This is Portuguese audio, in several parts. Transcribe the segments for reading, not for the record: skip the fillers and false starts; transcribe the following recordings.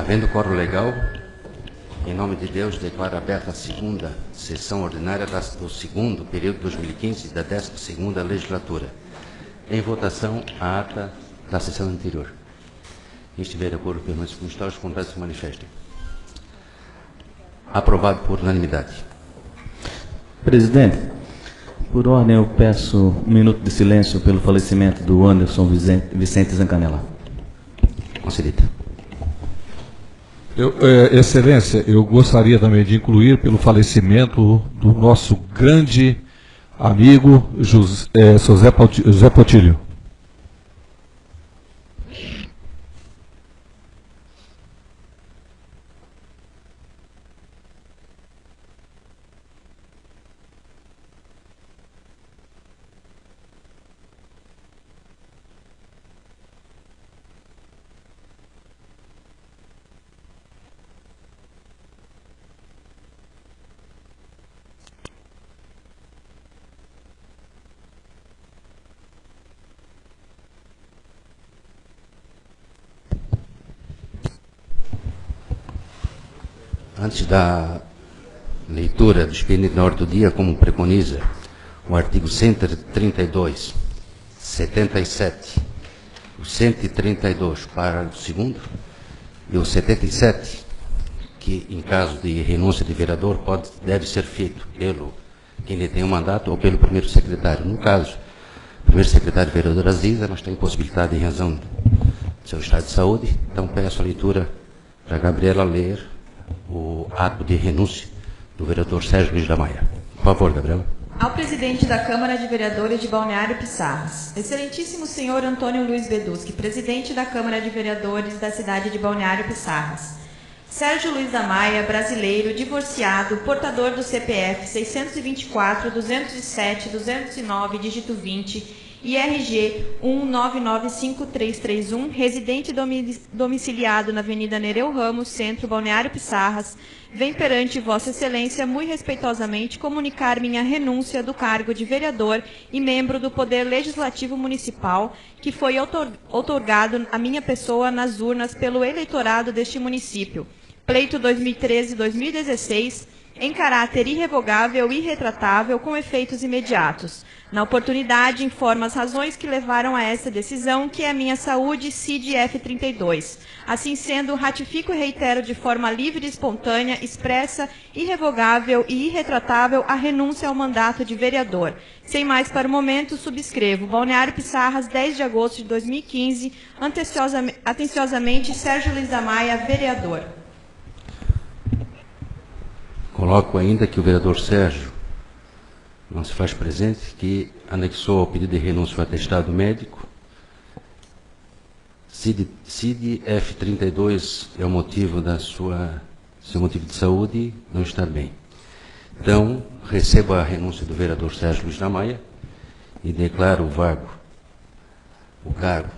Havendo quórum legal, em nome de Deus, declaro aberta a segunda sessão ordinária do segundo período de 2015 da 12ª legislatura. Em votação, a ata da sessão anterior. Quem estiver de acordo, permaneça como está, os contrários se manifestem. Aprovado por unanimidade. Presidente, por ordem eu peço 1 minuto de silêncio pelo falecimento do Anderson Vicente Zancanella. Concedida. Excelência, eu gostaria também de incluir pelo falecimento do nosso grande amigo José Potilho. Antes da leitura do expediente na ordem do dia, como preconiza o artigo 132, 77, o 132, parágrafo 2º, e o 77, que em caso de renúncia de vereador deve ser feito pelo quem detém o mandato ou pelo primeiro secretário. No caso, o primeiro secretário vereador Aziza, mas tem impossibilidade em razão do seu estado de saúde, então peço a leitura para a Gabriela ler o ato de renúncia do vereador Sérgio Luiz da Maia. Por favor, Gabriela. Ao presidente da Câmara de Vereadores de Balneário Pissarras, excelentíssimo senhor Antônio Luiz Beduschi, presidente da Câmara de Vereadores da cidade de Balneário Pissarras. Sérgio Luiz da Maia, brasileiro, divorciado, portador do CPF 624-207-209, dígito 20, e RG 1995331, residente domiciliado na Avenida Nereu Ramos, Centro, Balneário Pissarras, vem perante Vossa Excelência, muito respeitosamente, comunicar minha renúncia do cargo de vereador e membro do Poder Legislativo Municipal, que foi outorgado à minha pessoa nas urnas pelo eleitorado deste município. Pleito 2013-2016, em caráter irrevogável e irretratável, com efeitos imediatos. Na oportunidade, informo as razões que levaram a essa decisão, que é a minha saúde CID F32. Assim sendo, ratifico e reitero de forma livre e espontânea, expressa, irrevogável e irretratável a renúncia ao mandato de vereador. Sem mais para o momento, subscrevo. Balneário Pissarras, 10 de agosto de 2015, atenciosamente, Sérgio Luiz da Maia, vereador. Coloco ainda que o vereador Sérgio não se faz presente, que anexou ao pedido de renúncia o atestado médico. CID F32 é o motivo seu motivo de saúde, não está bem. Então, recebo a renúncia do vereador Sérgio Luiz da Maia e declaro vago o cargo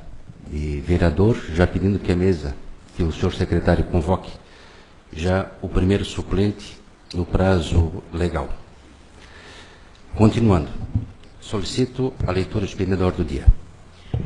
de vereador, já pedindo que a mesa, que o senhor secretário convoque já o primeiro suplente no prazo legal. Continuando, solicito a leitura do expediente da ordem do dia.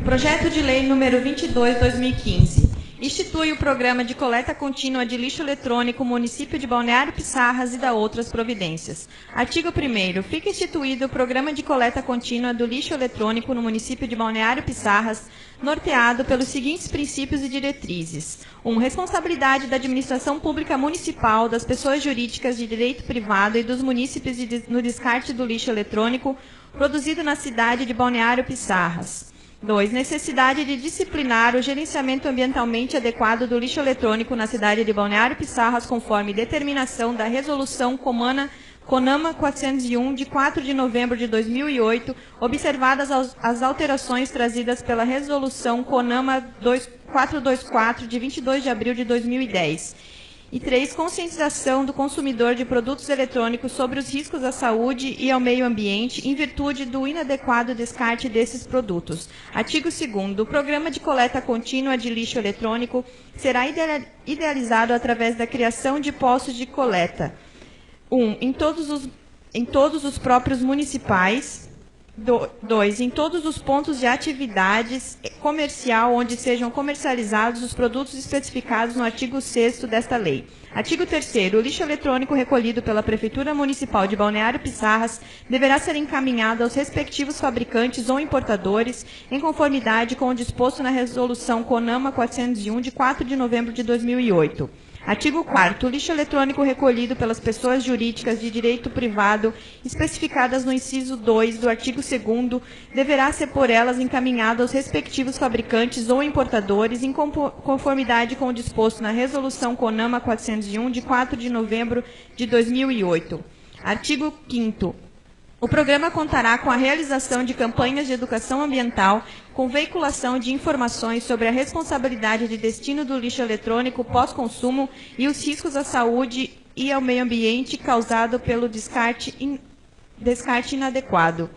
Projeto de Lei número 22/2015. Institui o Programa de Coleta Contínua de Lixo Eletrônico Município de Balneário Pissarras e da outras providências. Artigo 1º. Fica instituído o Programa de Coleta Contínua do Lixo Eletrônico no município de Balneário Pissarras, norteado pelos seguintes princípios e diretrizes. 1. Responsabilidade da administração pública municipal, das pessoas jurídicas de direito privado e dos munícipes no descarte do lixo eletrônico produzido na cidade de Balneário Pissarras. 2. Necessidade de disciplinar o gerenciamento ambientalmente adequado do lixo eletrônico na cidade de Balneário Pissarras, conforme determinação da Resolução CONAMA 401, de 4 de novembro de 2008, observadas as alterações trazidas pela Resolução CONAMA 424, de 22 de abril de 2010. E 3. Conscientização do consumidor de produtos eletrônicos sobre os riscos à saúde e ao meio ambiente, em virtude do inadequado descarte desses produtos. Artigo 2º. O Programa de Coleta Contínua de Lixo Eletrônico será idealizado através da criação de postos de coleta. 1. Em todos os próprios municipais. 2. Em todos os pontos de atividades comercial onde sejam comercializados os produtos especificados no artigo 6º desta lei. Artigo 3º. O lixo eletrônico recolhido pela Prefeitura Municipal de Balneário Pissarras deverá ser encaminhado aos respectivos fabricantes ou importadores em conformidade com o disposto na Resolução CONAMA 401, de 4 de novembro de 2008. Artigo 4º. O lixo eletrônico recolhido pelas pessoas jurídicas de direito privado, especificadas no inciso 2 do artigo 2º, deverá ser por elas encaminhado aos respectivos fabricantes ou importadores em conformidade com o disposto na Resolução CONAMA 401, de 4 de novembro de 2008. Artigo 5º. O programa contará com a realização de campanhas de educação ambiental, com veiculação de informações sobre a responsabilidade de destino do lixo eletrônico pós-consumo e os riscos à saúde e ao meio ambiente causado pelo descarte inadequado.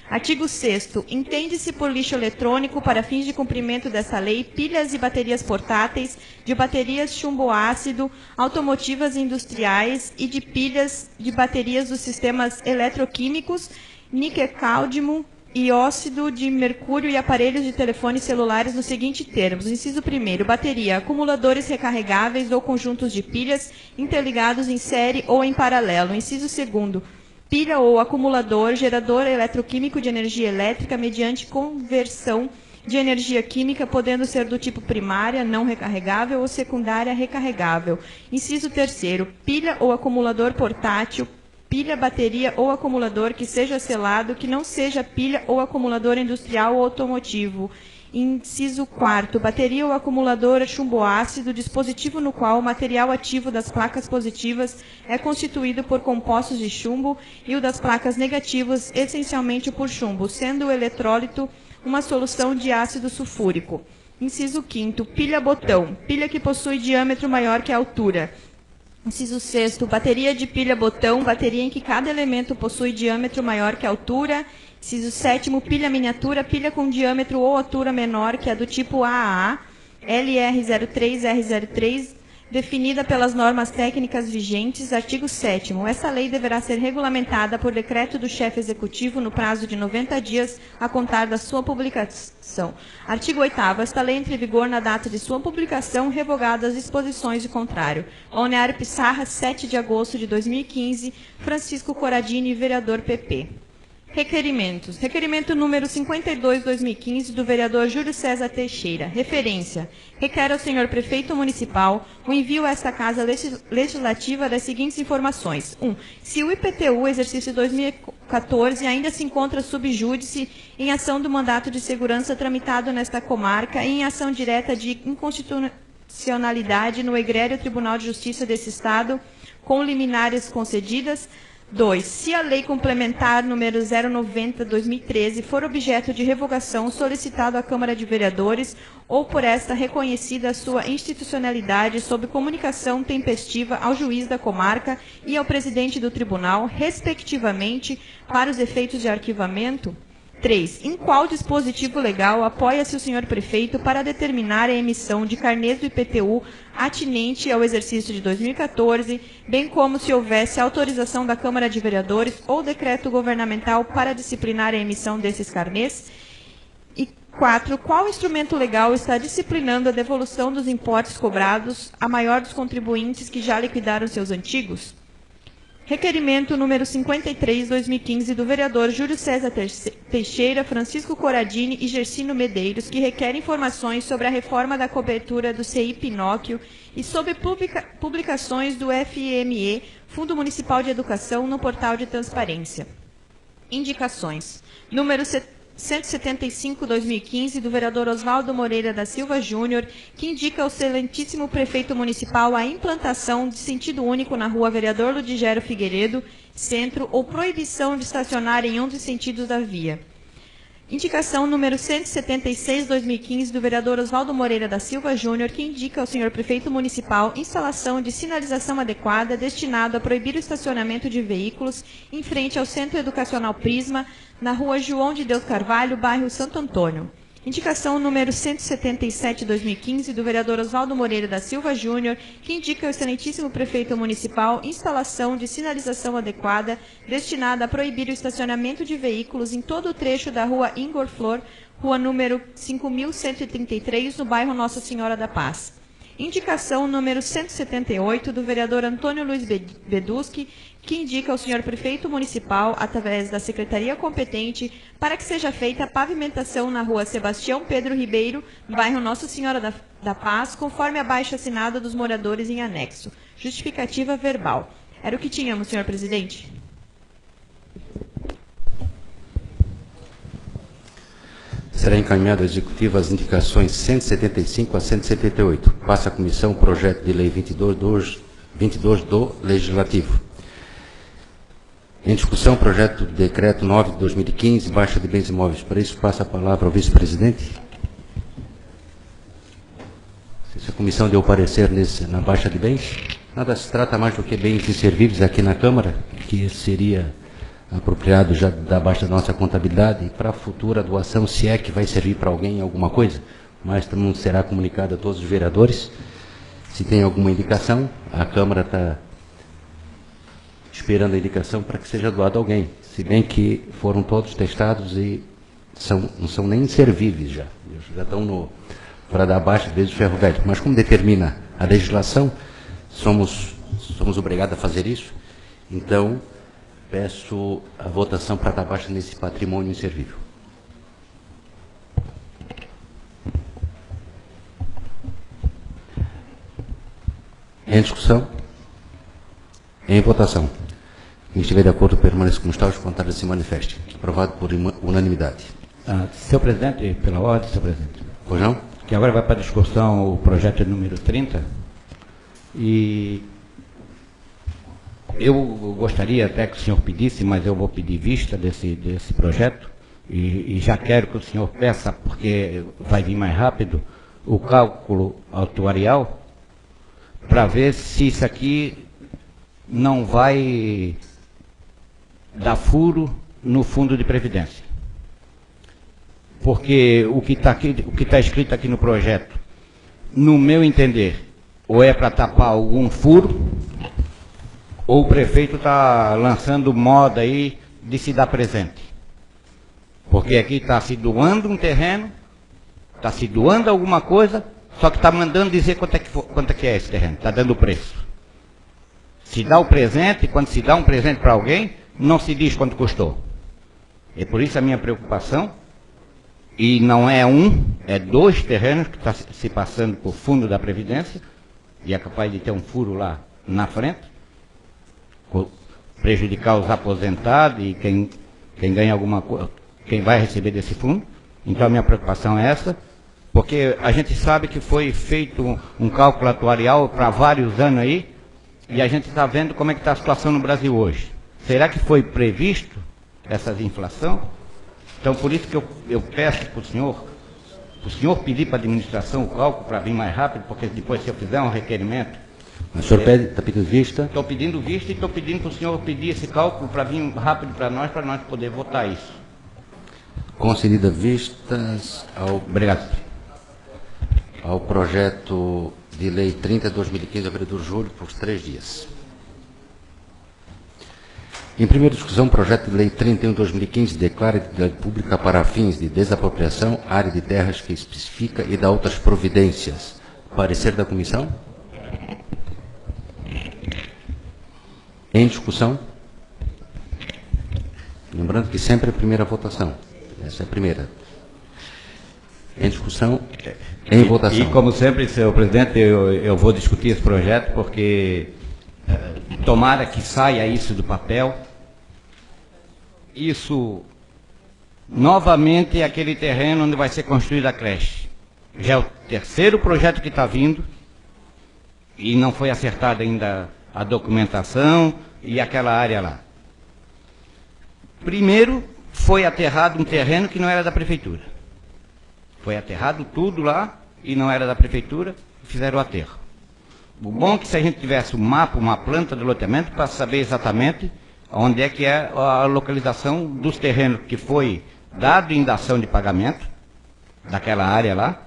Artigo 6º. Entende-se por lixo eletrônico, para fins de cumprimento desta lei, pilhas e baterias portáteis, de baterias chumbo-ácido, automotivas e industriais e de pilhas de baterias dos sistemas eletroquímicos, níquel-cádmio e óxido de mercúrio e aparelhos de telefones celulares nos seguintes termos. Inciso 1º. Bateria, acumuladores recarregáveis ou conjuntos de pilhas interligados em série ou em paralelo. Inciso 2º. Pilha ou acumulador, gerador eletroquímico de energia elétrica mediante conversão de energia química, podendo ser do tipo primária, não recarregável, ou secundária, recarregável. Inciso 3º. Pilha ou acumulador portátil, pilha, bateria ou acumulador que seja selado, que não seja pilha ou acumulador industrial ou automotivo. Inciso 4º. Bateria ou acumulador chumbo-ácido, dispositivo no qual o material ativo das placas positivas é constituído por compostos de chumbo e o das placas negativas essencialmente por chumbo, sendo o eletrólito uma solução de ácido sulfúrico. Inciso 5º. Pilha-botão, pilha que possui diâmetro maior que a altura. Inciso 6º. Bateria de pilha-botão, bateria em que cada elemento possui diâmetro maior que a altura. Inciso 7º. Pilha miniatura, pilha com diâmetro ou altura menor que a do tipo AAA, LR03, R03, definida pelas normas técnicas vigentes. Artigo 7º. Essa lei deverá ser regulamentada por decreto do chefe executivo no prazo de 90 dias a contar da sua publicação. Artigo 8º. Esta lei entra em vigor na data de sua publicação, revogadas as disposições de contrário. Balneário Pissarras, 7 de agosto de 2015. Francisco Corradini, vereador PP. Requerimentos. Requerimento número 52/2015, do vereador Júlio César Teixeira. Referência. Requer ao senhor prefeito municipal o envio a esta Casa Legislativa das seguintes informações. 1. Se o IPTU, exercício 2014, ainda se encontra sub júdice em ação do mandato de segurança tramitado nesta comarca e em ação direta de inconstitucionalidade no egrégio Tribunal de Justiça desse Estado, com liminares concedidas. 2. Se a Lei Complementar número 090/2013 for objeto de revogação, solicitado à Câmara de Vereadores ou por esta reconhecida a sua institucionalidade sob comunicação tempestiva ao juiz da comarca e ao presidente do tribunal, respectivamente, para os efeitos de arquivamento. 3. Em qual dispositivo legal apoia-se o senhor prefeito para determinar a emissão de carnês do IPTU atinente ao exercício de 2014, bem como se houvesse autorização da Câmara de Vereadores ou decreto governamental para disciplinar a emissão desses carnês? E 4. Qual instrumento legal está disciplinando a devolução dos importes cobrados a maior dos contribuintes que já liquidaram seus antigos? Requerimento número 53/2015, do vereador Júlio César Teixeira, Francisco Corradini e Gersino Medeiros, que requer informações sobre a reforma da cobertura do CI Pinóquio e sobre publicações do FME, Fundo Municipal de Educação, no portal de transparência. Indicações. Número 175/2015, do vereador Oswaldo Moreira da Silva Júnior, que indica ao excelentíssimo prefeito municipal a implantação de sentido único na rua Vereador Ludigero Figueiredo, centro, ou proibição de estacionar em um dos sentidos da via. Indicação número 176/2015, do vereador Oswaldo Moreira da Silva Júnior, que indica ao senhor prefeito municipal instalação de sinalização adequada destinado a proibir o estacionamento de veículos em frente ao Centro Educacional Prisma, na rua João de Deus Carvalho, bairro Santo Antônio. Indicação número 177/2015 do vereador Oswaldo Moreira da Silva Júnior, que indica ao excelentíssimo prefeito municipal instalação de sinalização adequada destinada a proibir o estacionamento de veículos em todo o trecho da rua Ingor Flor, rua número 5.133, no bairro Nossa Senhora da Paz. Indicação número 178 do vereador Antônio Luiz Beduski, que indica ao senhor prefeito municipal, através da secretaria competente, para que seja feita a pavimentação na rua Sebastião Pedro Ribeiro, no bairro Nossa Senhora da Paz, conforme abaixo assinado dos moradores em anexo. Justificativa verbal. Era o que tínhamos, senhor presidente. Será encaminhado ao Executivo as indicações 175 a 178. Passa à comissão o projeto de lei 22 do Legislativo. Em discussão, o projeto de decreto 9 de 2015, baixa de bens imóveis. Para isso, passa a palavra ao vice-presidente. Se a comissão deu parecer na baixa de bens, nada se trata mais do que bens inservíveis aqui na Câmara, que seria apropriado já da baixa da nossa contabilidade e para a futura doação, se é que vai servir para alguém alguma coisa, mas também será comunicado a todos os vereadores. Se tem alguma indicação, a Câmara está esperando a indicação para que seja doado a alguém, se bem que foram todos testados e não são nem inservíveis já estão para dar baixa desde o ferro velho, mas como determina a legislação, somos obrigados a fazer isso, então peço a votação para dar baixa nesse patrimônio inservível. Em discussão? Em votação. Quem estiver de acordo, permaneça como está, os contrários se manifestem. Aprovado por unanimidade. Senhor presidente, pela ordem, senhor presidente. Pois não? Que agora vai para discussão o projeto número 30. E eu gostaria até que o senhor pedisse, mas eu vou pedir vista desse projeto. E já quero que o senhor peça, porque vai vir mais rápido, o cálculo atuarial, para ver se isso aqui não vai dar furo no fundo de previdência. Porque o que está escrito aqui no projeto, no meu entender, ou é para tapar algum furo, ou o prefeito está lançando moda aí de se dar presente. Porque aqui está se doando um terreno, está se doando alguma coisa, só que está mandando dizer quanto é que é esse terreno, está dando o preço. Se dá o presente, quando se dá um presente para alguém, não se diz quanto custou. É por isso a minha preocupação, e não é é 2 terrenos que está se passando por fundo da Previdência, e é capaz de ter um furo lá na frente, prejudicar os aposentados e quem ganha alguma coisa, quem vai receber desse fundo. Então a minha preocupação é essa, porque a gente sabe que foi feito um cálculo atuarial para vários anos aí, e a gente está vendo como é que está a situação no Brasil hoje. Será que foi previsto essa inflação? Então, por isso que eu peço para o senhor pedir para a administração o cálculo para vir mais rápido, porque depois, se eu fizer um requerimento... O senhor está pedindo vista? Estou pedindo vista e estou pedindo para o senhor pedir esse cálculo para vir rápido para nós poder votar isso. Concedida vistas Obrigado. ao projeto de lei 30 de 2015, ao vereador Júlio, por 3 dias. Em primeira discussão, o projeto de lei 31 de 2015 declara de utilidade pública para fins de desapropriação, área de terras que especifica e dá outras providências. Parecer da comissão? Em discussão? Lembrando que sempre é a primeira votação. Essa é a primeira. Em discussão, em votação. E como sempre, senhor presidente, eu vou discutir esse projeto, porque tomara que saia isso do papel. Isso, novamente, é aquele terreno onde vai ser construída a creche. Já é o 3º projeto que está vindo, e não foi acertada ainda a documentação e aquela área lá. Primeiro, foi aterrado um terreno que não era da prefeitura. Foi aterrado tudo lá e não era da prefeitura, fizeram o aterro. O bom é que se a gente tivesse um mapa, uma planta de loteamento, para saber exatamente onde é que é a localização dos terrenos que foi dado em dação de pagamento, daquela área lá.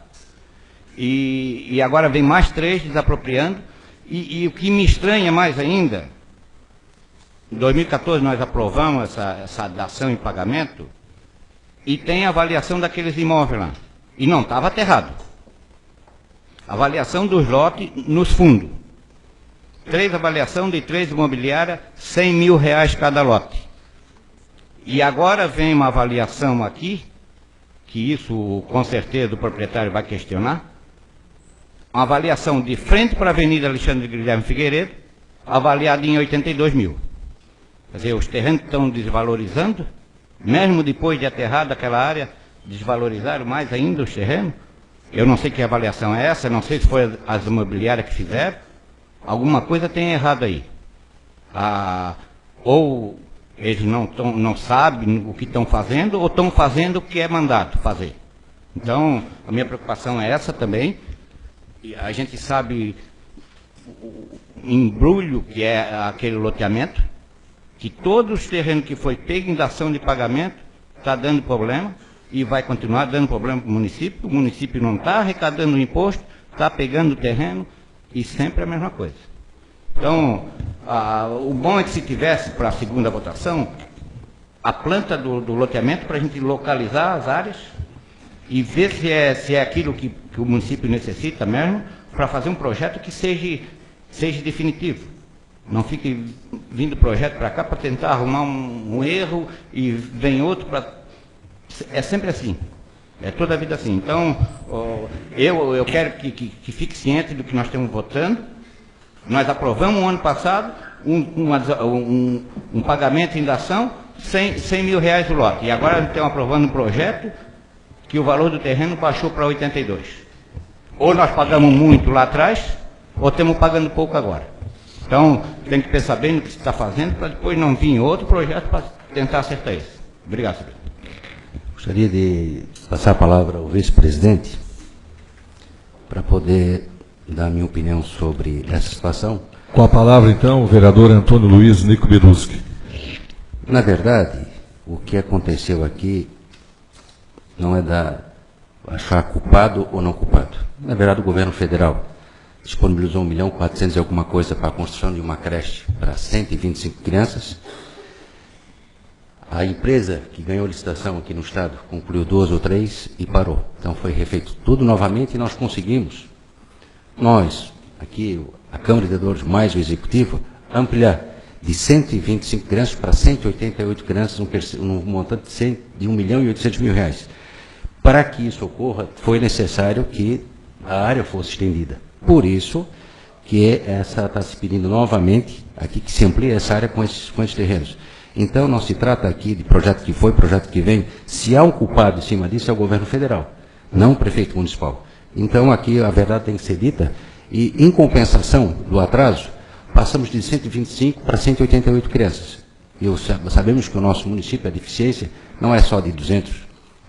E agora vem mais 3 desapropriando. E o que me estranha mais ainda, em 2014 nós aprovamos essa dação em pagamento e tem a avaliação daqueles imóveis lá. E não estava aterrado. Avaliação dos lotes nos fundos. 3 avaliação de 3 imobiliárias, R$100 mil cada lote. E agora vem uma avaliação aqui, que isso com certeza o proprietário vai questionar, uma avaliação de frente para a Avenida Alexandre Guilherme Figueiredo, avaliada em 82 mil. Quer dizer, os terrenos estão desvalorizando, mesmo depois de aterrado aquela área, desvalorizaram mais ainda os terrenos. Eu não sei que avaliação é essa, não sei se foi as imobiliárias que fizeram, alguma coisa tem errado aí. Ou eles não sabem o que estão fazendo, ou estão fazendo o que é mandado fazer. Então, a minha preocupação é essa também. E a gente sabe o embrulho que é aquele loteamento, que todos os terrenos que foi pego em dação de pagamento está dando problema e vai continuar dando problema para o município não está arrecadando o imposto, está pegando o terreno e sempre a mesma coisa. Então, o bom é que se tivesse para a segunda votação a planta do loteamento para a gente localizar as áreas e ver se é aquilo que o município necessita mesmo, para fazer um projeto que seja definitivo. Não fique vindo projeto para cá para tentar arrumar um erro e vem outro para... É sempre assim. É toda a vida assim. Então, eu quero que fique ciente do que nós estamos votando. Nós aprovamos no ano passado um pagamento em dação, R$100 mil o lote. E agora estamos aprovando um projeto que o valor do terreno baixou para 82. Ou nós pagamos muito lá atrás, ou estamos pagando pouco agora. Então, tem que pensar bem no que se está fazendo, para depois não vir outro projeto para tentar acertar isso. Obrigado, senhor. Gostaria de passar a palavra ao vice-presidente para poder dar a minha opinião sobre essa situação. Com a palavra, então, o vereador Antônio Luiz Nico Biruski. Na verdade, o que aconteceu aqui não é achar culpado ou não culpado. Na verdade, o governo federal disponibilizou 1.400.000 e alguma coisa para a construção de uma creche para 125 crianças. A empresa que ganhou a licitação aqui no estado concluiu 2 ou 3 e parou. Então foi refeito tudo novamente e nós conseguimos, aqui a Câmara de Vereadores mais o Executivo, ampliar de 125 crianças para 188 crianças, um montante de R$1.800.000. Para que isso ocorra, foi necessário que a área fosse estendida. Por isso que está se pedindo novamente aqui que se amplie essa área com esses terrenos. Então, não se trata aqui de projeto que foi, projeto que vem. Se há um culpado em cima disso, é o governo federal, não o prefeito municipal. Então, aqui a verdade tem que ser dita. E, em compensação do atraso, passamos de 125 para 188 crianças. E sabemos que o nosso município, a deficiência, não é só de 200,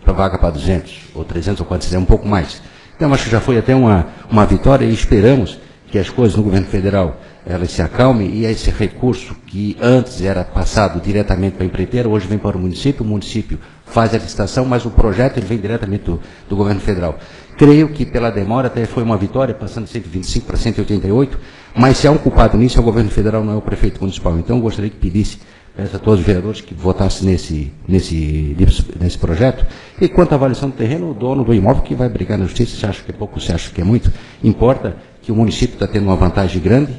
para vaga para 200, ou 300 ou 400, é um pouco mais. Então, acho que já foi até uma vitória e esperamos que as coisas no governo federal elas se acalmem e esse recurso que antes era passado diretamente para a empreiteira, hoje vem para o município faz a licitação, mas o projeto ele vem diretamente do governo federal. Creio que pela demora até foi uma vitória, passando de 125 para 188, mas se há um culpado nisso é o governo federal, não é o prefeito municipal. Então, eu gostaria que pedisse a todos os vereadores que votassem nesse projeto. E quanto à avaliação do terreno, o dono do imóvel que vai brigar na justiça, se acha que é pouco, se acha que é muito, importa que o município está tendo uma vantagem grande,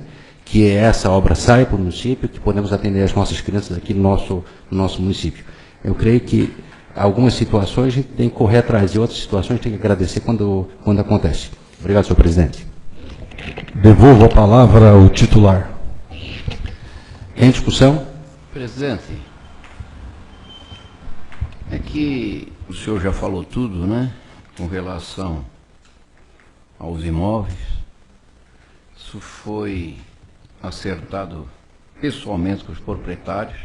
que essa obra saia para o município, que podemos atender as nossas crianças aqui no nosso município. Eu creio que algumas situações a gente tem que correr atrás, e outras situações tem que agradecer quando acontece. Obrigado, senhor presidente. Devolvo a palavra ao titular. Em discussão? Presidente, é que o senhor já falou tudo, né, com relação aos imóveis. Isso foi acertado pessoalmente com os proprietários.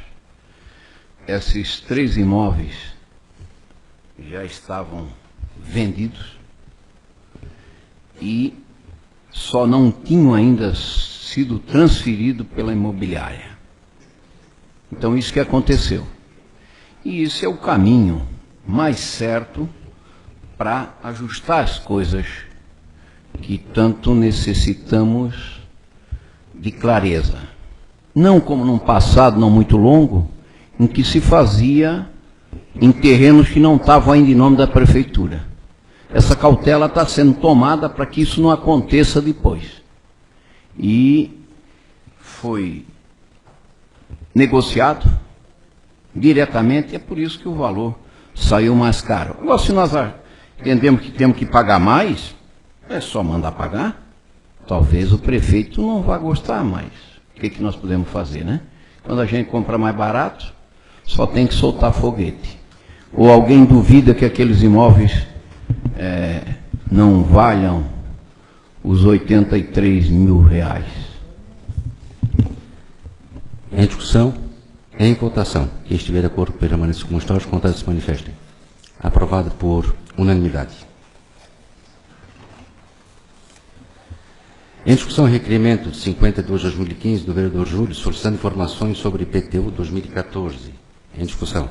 Esses 3 imóveis já estavam vendidos e só não tinham ainda sido transferidos pela imobiliária. Então, isso que aconteceu. E isso é o caminho mais certo para ajustar as coisas que tanto necessitamos de clareza. Não como num passado não muito longo, em que se fazia em terrenos que não estavam ainda em nome da prefeitura. Essa cautela está sendo tomada para que isso não aconteça depois. E foi negociado diretamente, é por isso que o valor saiu mais caro. Agora, se nós entendemos que temos que pagar mais, é só mandar pagar. Talvez o prefeito não vá gostar mais. O que nós podemos fazer, né? Quando a gente compra mais barato, só tem que soltar foguete. Ou alguém duvida que aqueles imóveis não valham os 83 mil reais. Em discussão, em votação. Quem estiver de acordo permaneça como está, os contrários se manifestem. Aprovado por unanimidade. Em discussão, requerimento de 52/2015 do vereador Júlio, solicitando informações sobre IPTU 2014. Em discussão.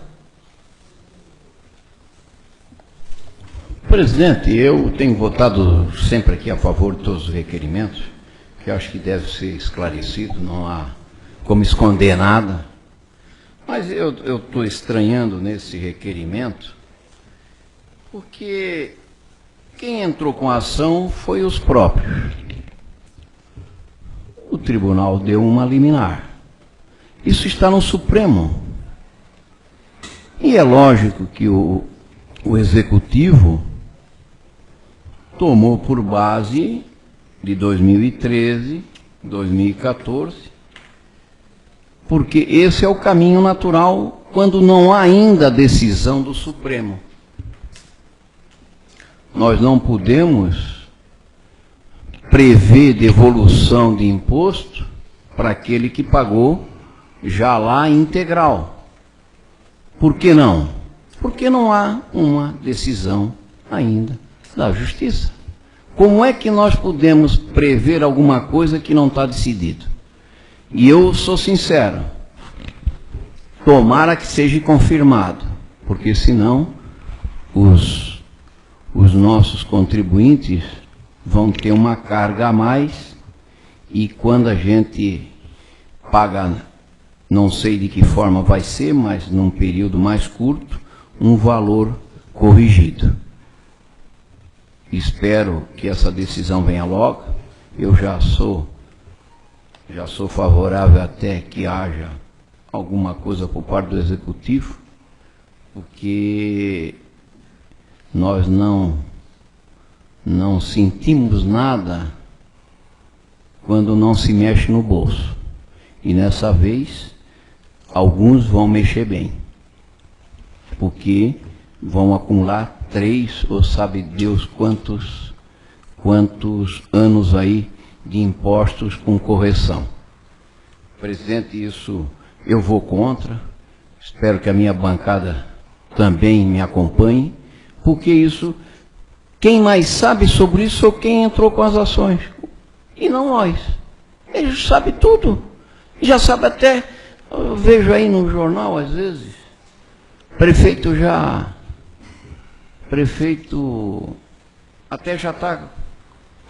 Presidente, eu tenho votado sempre aqui a favor de todos os requerimentos, que eu acho que deve ser esclarecido, não há como esconder nada. Mas eu estou estranhando nesse requerimento, porque quem entrou com a ação foi os próprios. O tribunal deu uma liminar. Isso está no Supremo. E é lógico que o Executivo tomou por base de 2013, 2014, porque esse é o caminho natural quando não há ainda decisão do Supremo. Nós não podemos prever devolução de imposto para aquele que pagou já lá integral. Por que não? Porque não há uma decisão ainda da Justiça. Como é que nós podemos prever alguma coisa que não está decidido? E eu sou sincero, tomara que seja confirmado, porque senão os nossos contribuintes vão ter uma carga a mais, e quando a gente paga, não sei de que forma vai ser, mas num período mais curto, um valor corrigido. Espero que essa decisão venha logo. Eu já sou favorável até que haja alguma coisa por parte do Executivo, porque nós não sentimos nada quando não se mexe no bolso. E nessa vez, alguns vão mexer bem, porque vão acumular 3, ou sabe Deus quantos anos aí de impostos com correção. Presidente, isso eu vou contra, espero que a minha bancada também me acompanhe, porque isso, quem mais sabe sobre isso é quem entrou com as ações, e não nós. Ele sabe tudo, já sabe até, eu vejo aí no jornal às vezes, prefeito até já está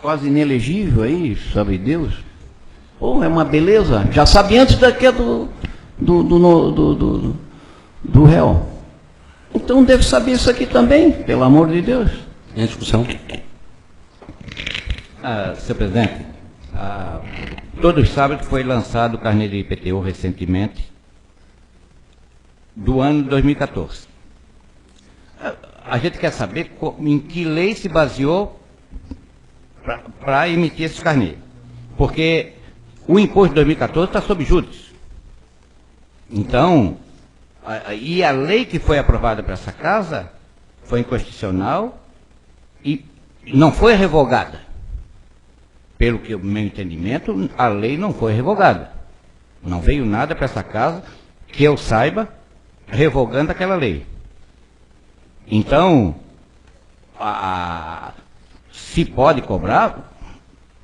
quase inelegível aí, sabe Deus. Pô, é uma beleza, já sabe antes daqui do réu. Então deve saber isso aqui também, pelo amor de Deus. Em discussão. Senhor presidente, todos sabem que foi lançado o carnê de IPTU recentemente, do ano de 2014. A gente quer saber em que lei se baseou para emitir esse carnê. Porque o imposto de 2014 está sob júdice. Então, e a lei que foi aprovada para essa casa foi inconstitucional e não foi revogada. Pelo que o meu entendimento, a lei não foi revogada. Não veio nada para essa casa, que eu saiba, revogando aquela lei. Então, se pode cobrar,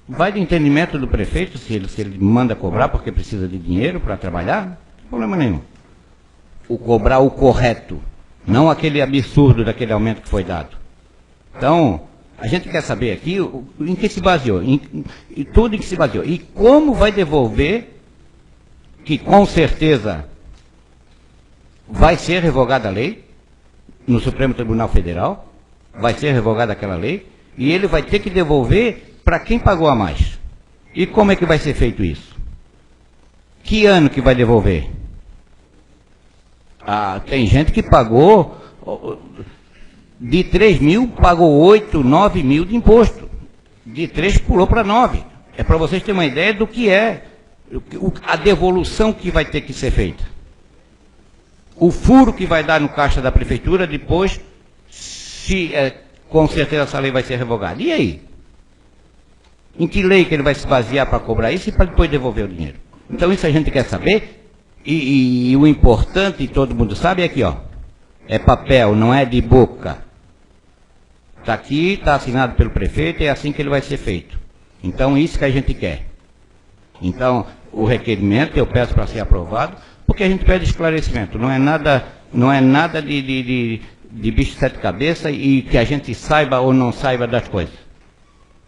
vai do entendimento do prefeito, se ele manda cobrar porque precisa de dinheiro para trabalhar, não tem problema nenhum. O cobrar o correto, não aquele absurdo daquele aumento que foi dado. Então, a gente quer saber aqui em que se baseou, e tudo em que se baseou. E como vai devolver, que com certeza vai ser revogada a lei, no Supremo Tribunal Federal, vai ser revogada aquela lei, e ele vai ter que devolver para quem pagou a mais. E como é que vai ser feito isso? Que ano que vai devolver? Tem gente que pagou, de 3 mil, pagou 8, 9 mil de imposto. De 3 pulou para 9. É para vocês terem uma ideia do que é a devolução que vai ter que ser feita. O furo que vai dar no caixa da prefeitura depois, se com certeza essa lei vai ser revogada. E aí? Em que lei que ele vai se basear para cobrar isso e para depois devolver o dinheiro? Então isso a gente quer saber. E o importante, todo mundo sabe, é aqui, ó. É papel, não é de boca. Está aqui, está assinado pelo prefeito, é assim que ele vai ser feito. Então, isso que a gente quer. Então, o requerimento eu peço para ser aprovado, porque a gente pede esclarecimento. Não é nada de bicho de sete cabeças e que a gente saiba ou não saiba das coisas.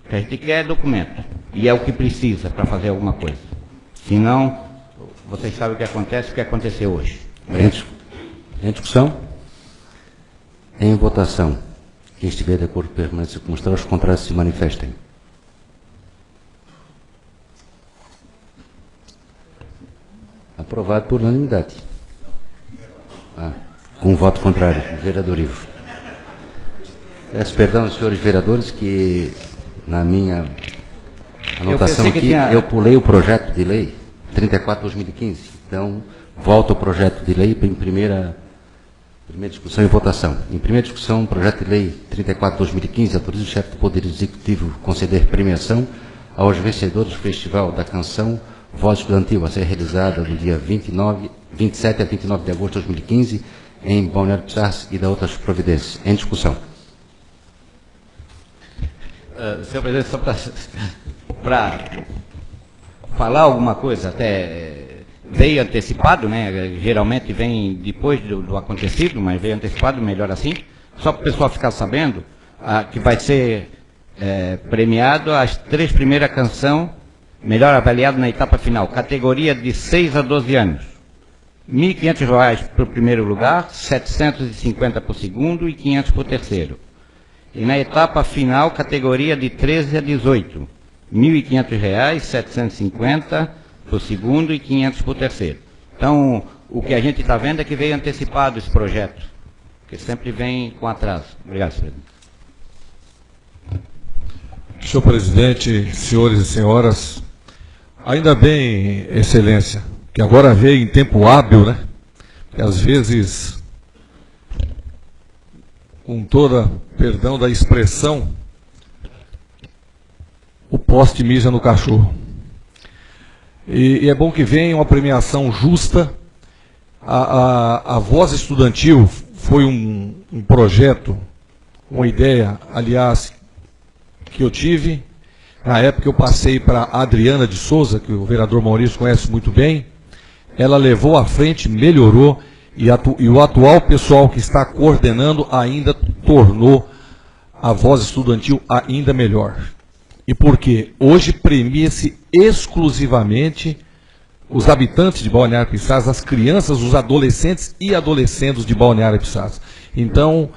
O que a gente quer é documento. E é o que precisa para fazer alguma coisa. Senão, vocês sabem o que acontece, o que aconteceu hoje. Em discussão? Em votação. Quem estiver de acordo permaneça como está, os contrários se manifestem. Aprovado por unanimidade. Com um voto contrário, vereador Ivo. Peço perdão aos senhores vereadores que, na minha anotação aqui, eu pulei o projeto de lei 34/2015. Então, volto ao projeto de lei em primeira discussão e votação. Em primeira discussão, o projeto de lei 34/2015 autoriza o chefe do Poder Executivo conceder premiação aos vencedores do Festival da Canção Voz Estudantil, a ser realizada do dia 27 a 29 de agosto de 2015, em Balneário Pissarras e da outras providências. Em discussão. Senhor presidente, só para falar alguma coisa, até veio antecipado, né? Geralmente vem depois do acontecido, mas veio antecipado, melhor assim, só para o pessoal ficar sabendo que vai ser premiado as 3 primeiras canções melhor avaliado na etapa final, categoria de 6 a 12 anos. R$ 1.500 para o primeiro lugar, 750 para o segundo e 500 para o terceiro. E na etapa final, categoria de 13 a 18, R$ 1.500, 750 para o segundo e 500 para o terceiro. Então, o que a gente está vendo é que veio antecipado esse projeto, que sempre vem com atraso. Obrigado, senhor presidente. Senhor presidente, senhores e senhoras, ainda bem, excelência, que agora veio em tempo hábil, né? Que às vezes, com toda, perdão da expressão, o poste mija no cachorro. E é bom que venha uma premiação justa. A Voz Estudantil foi um projeto, uma ideia, aliás, que eu tive. Na época eu passei para a Adriana de Souza, que o vereador Maurício conhece muito bem. Ela levou à frente, melhorou, e o atual pessoal que está coordenando ainda tornou a Voz Estudantil ainda melhor. E por quê? Hoje premia-se exclusivamente os habitantes de Balneário Pissarras, as crianças, os adolescentes e adolescentes de Balneário Pissarras. Então,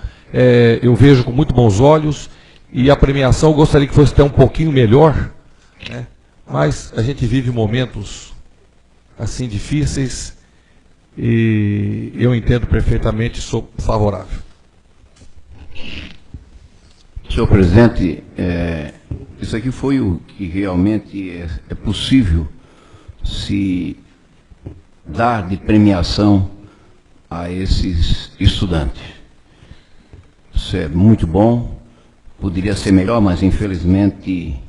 eu vejo com muito bons olhos, e a premiação eu gostaria que fosse até um pouquinho melhor, né? Mas a gente vive momentos assim difíceis, e eu entendo perfeitamente, sou favorável. Senhor presidente, isso aqui foi o que realmente é possível se dar de premiação a esses estudantes. Isso é muito bom, poderia ser melhor, mas infelizmente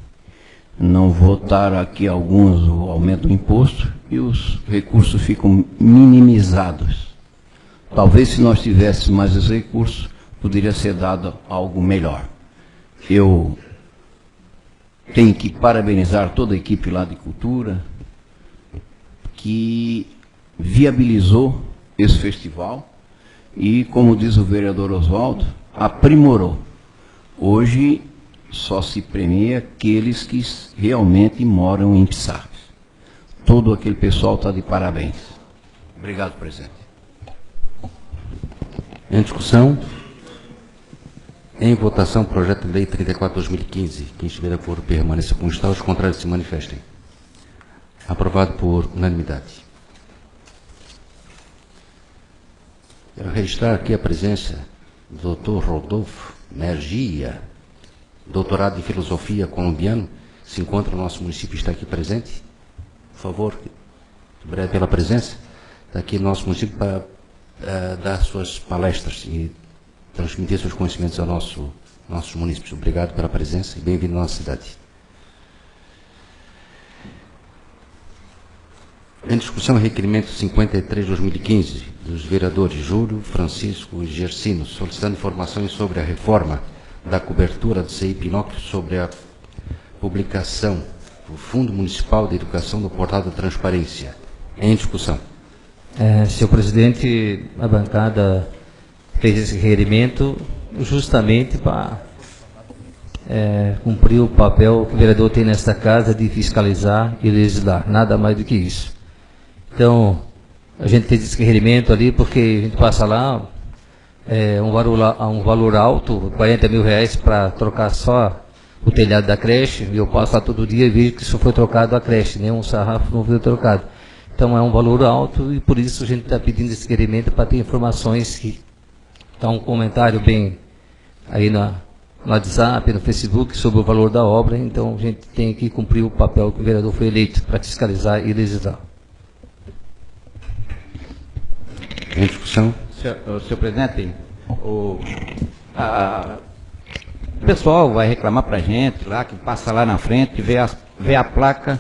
não votar aqui alguns o aumento do imposto e os recursos ficam minimizados. Talvez se nós tivéssemos mais os recursos, poderia ser dado algo melhor. Eu tenho que parabenizar toda a equipe lá de cultura que viabilizou esse festival e, como diz o vereador Oswaldo, aprimorou. Hoje só se premia aqueles que realmente moram em Pissarras. Todo aquele pessoal está de parabéns. Obrigado, presidente. Em discussão. Em votação, projeto de lei 34/2015. Quem estiver de acordo permaneça como está, os contrários se manifestem. Aprovado por unanimidade. Quero registrar aqui a presença do Dr. Rodolfo Mergia, doutorado em filosofia colombiano, se encontra no nosso município e está aqui presente. Por favor, obrigado pela presença. Está aqui no nosso município para dar suas palestras e transmitir seus conhecimentos aos nossos munícipes. Obrigado pela presença e bem-vindo à nossa cidade. Em discussão, requerimento 53/2015 dos vereadores Júlio, Francisco e Gersino, solicitando informações sobre a reforma da cobertura do CI Pinóquio sobre a publicação do Fundo Municipal de Educação do Portal da Transparência. Em discussão. Senhor presidente, a bancada fez esse requerimento justamente para cumprir o papel que o vereador tem nesta casa de fiscalizar e legislar, nada mais do que isso. Então, a gente fez esse requerimento ali porque a gente passa lá um valor alto, R$40.000 para trocar só o telhado da creche, e eu passo lá todo dia e vejo que isso foi trocado a creche, nenhum sarrafo não foi trocado. Então é um valor alto e por isso a gente está pedindo esse requerimento para ter informações que está um comentário bem aí no WhatsApp, no Facebook sobre o valor da obra, então a gente tem que cumprir o papel que o vereador foi eleito para fiscalizar e legislar. Em discussão. Senhor presidente, o pessoal vai reclamar para a gente lá, que passa lá na frente e vê a placa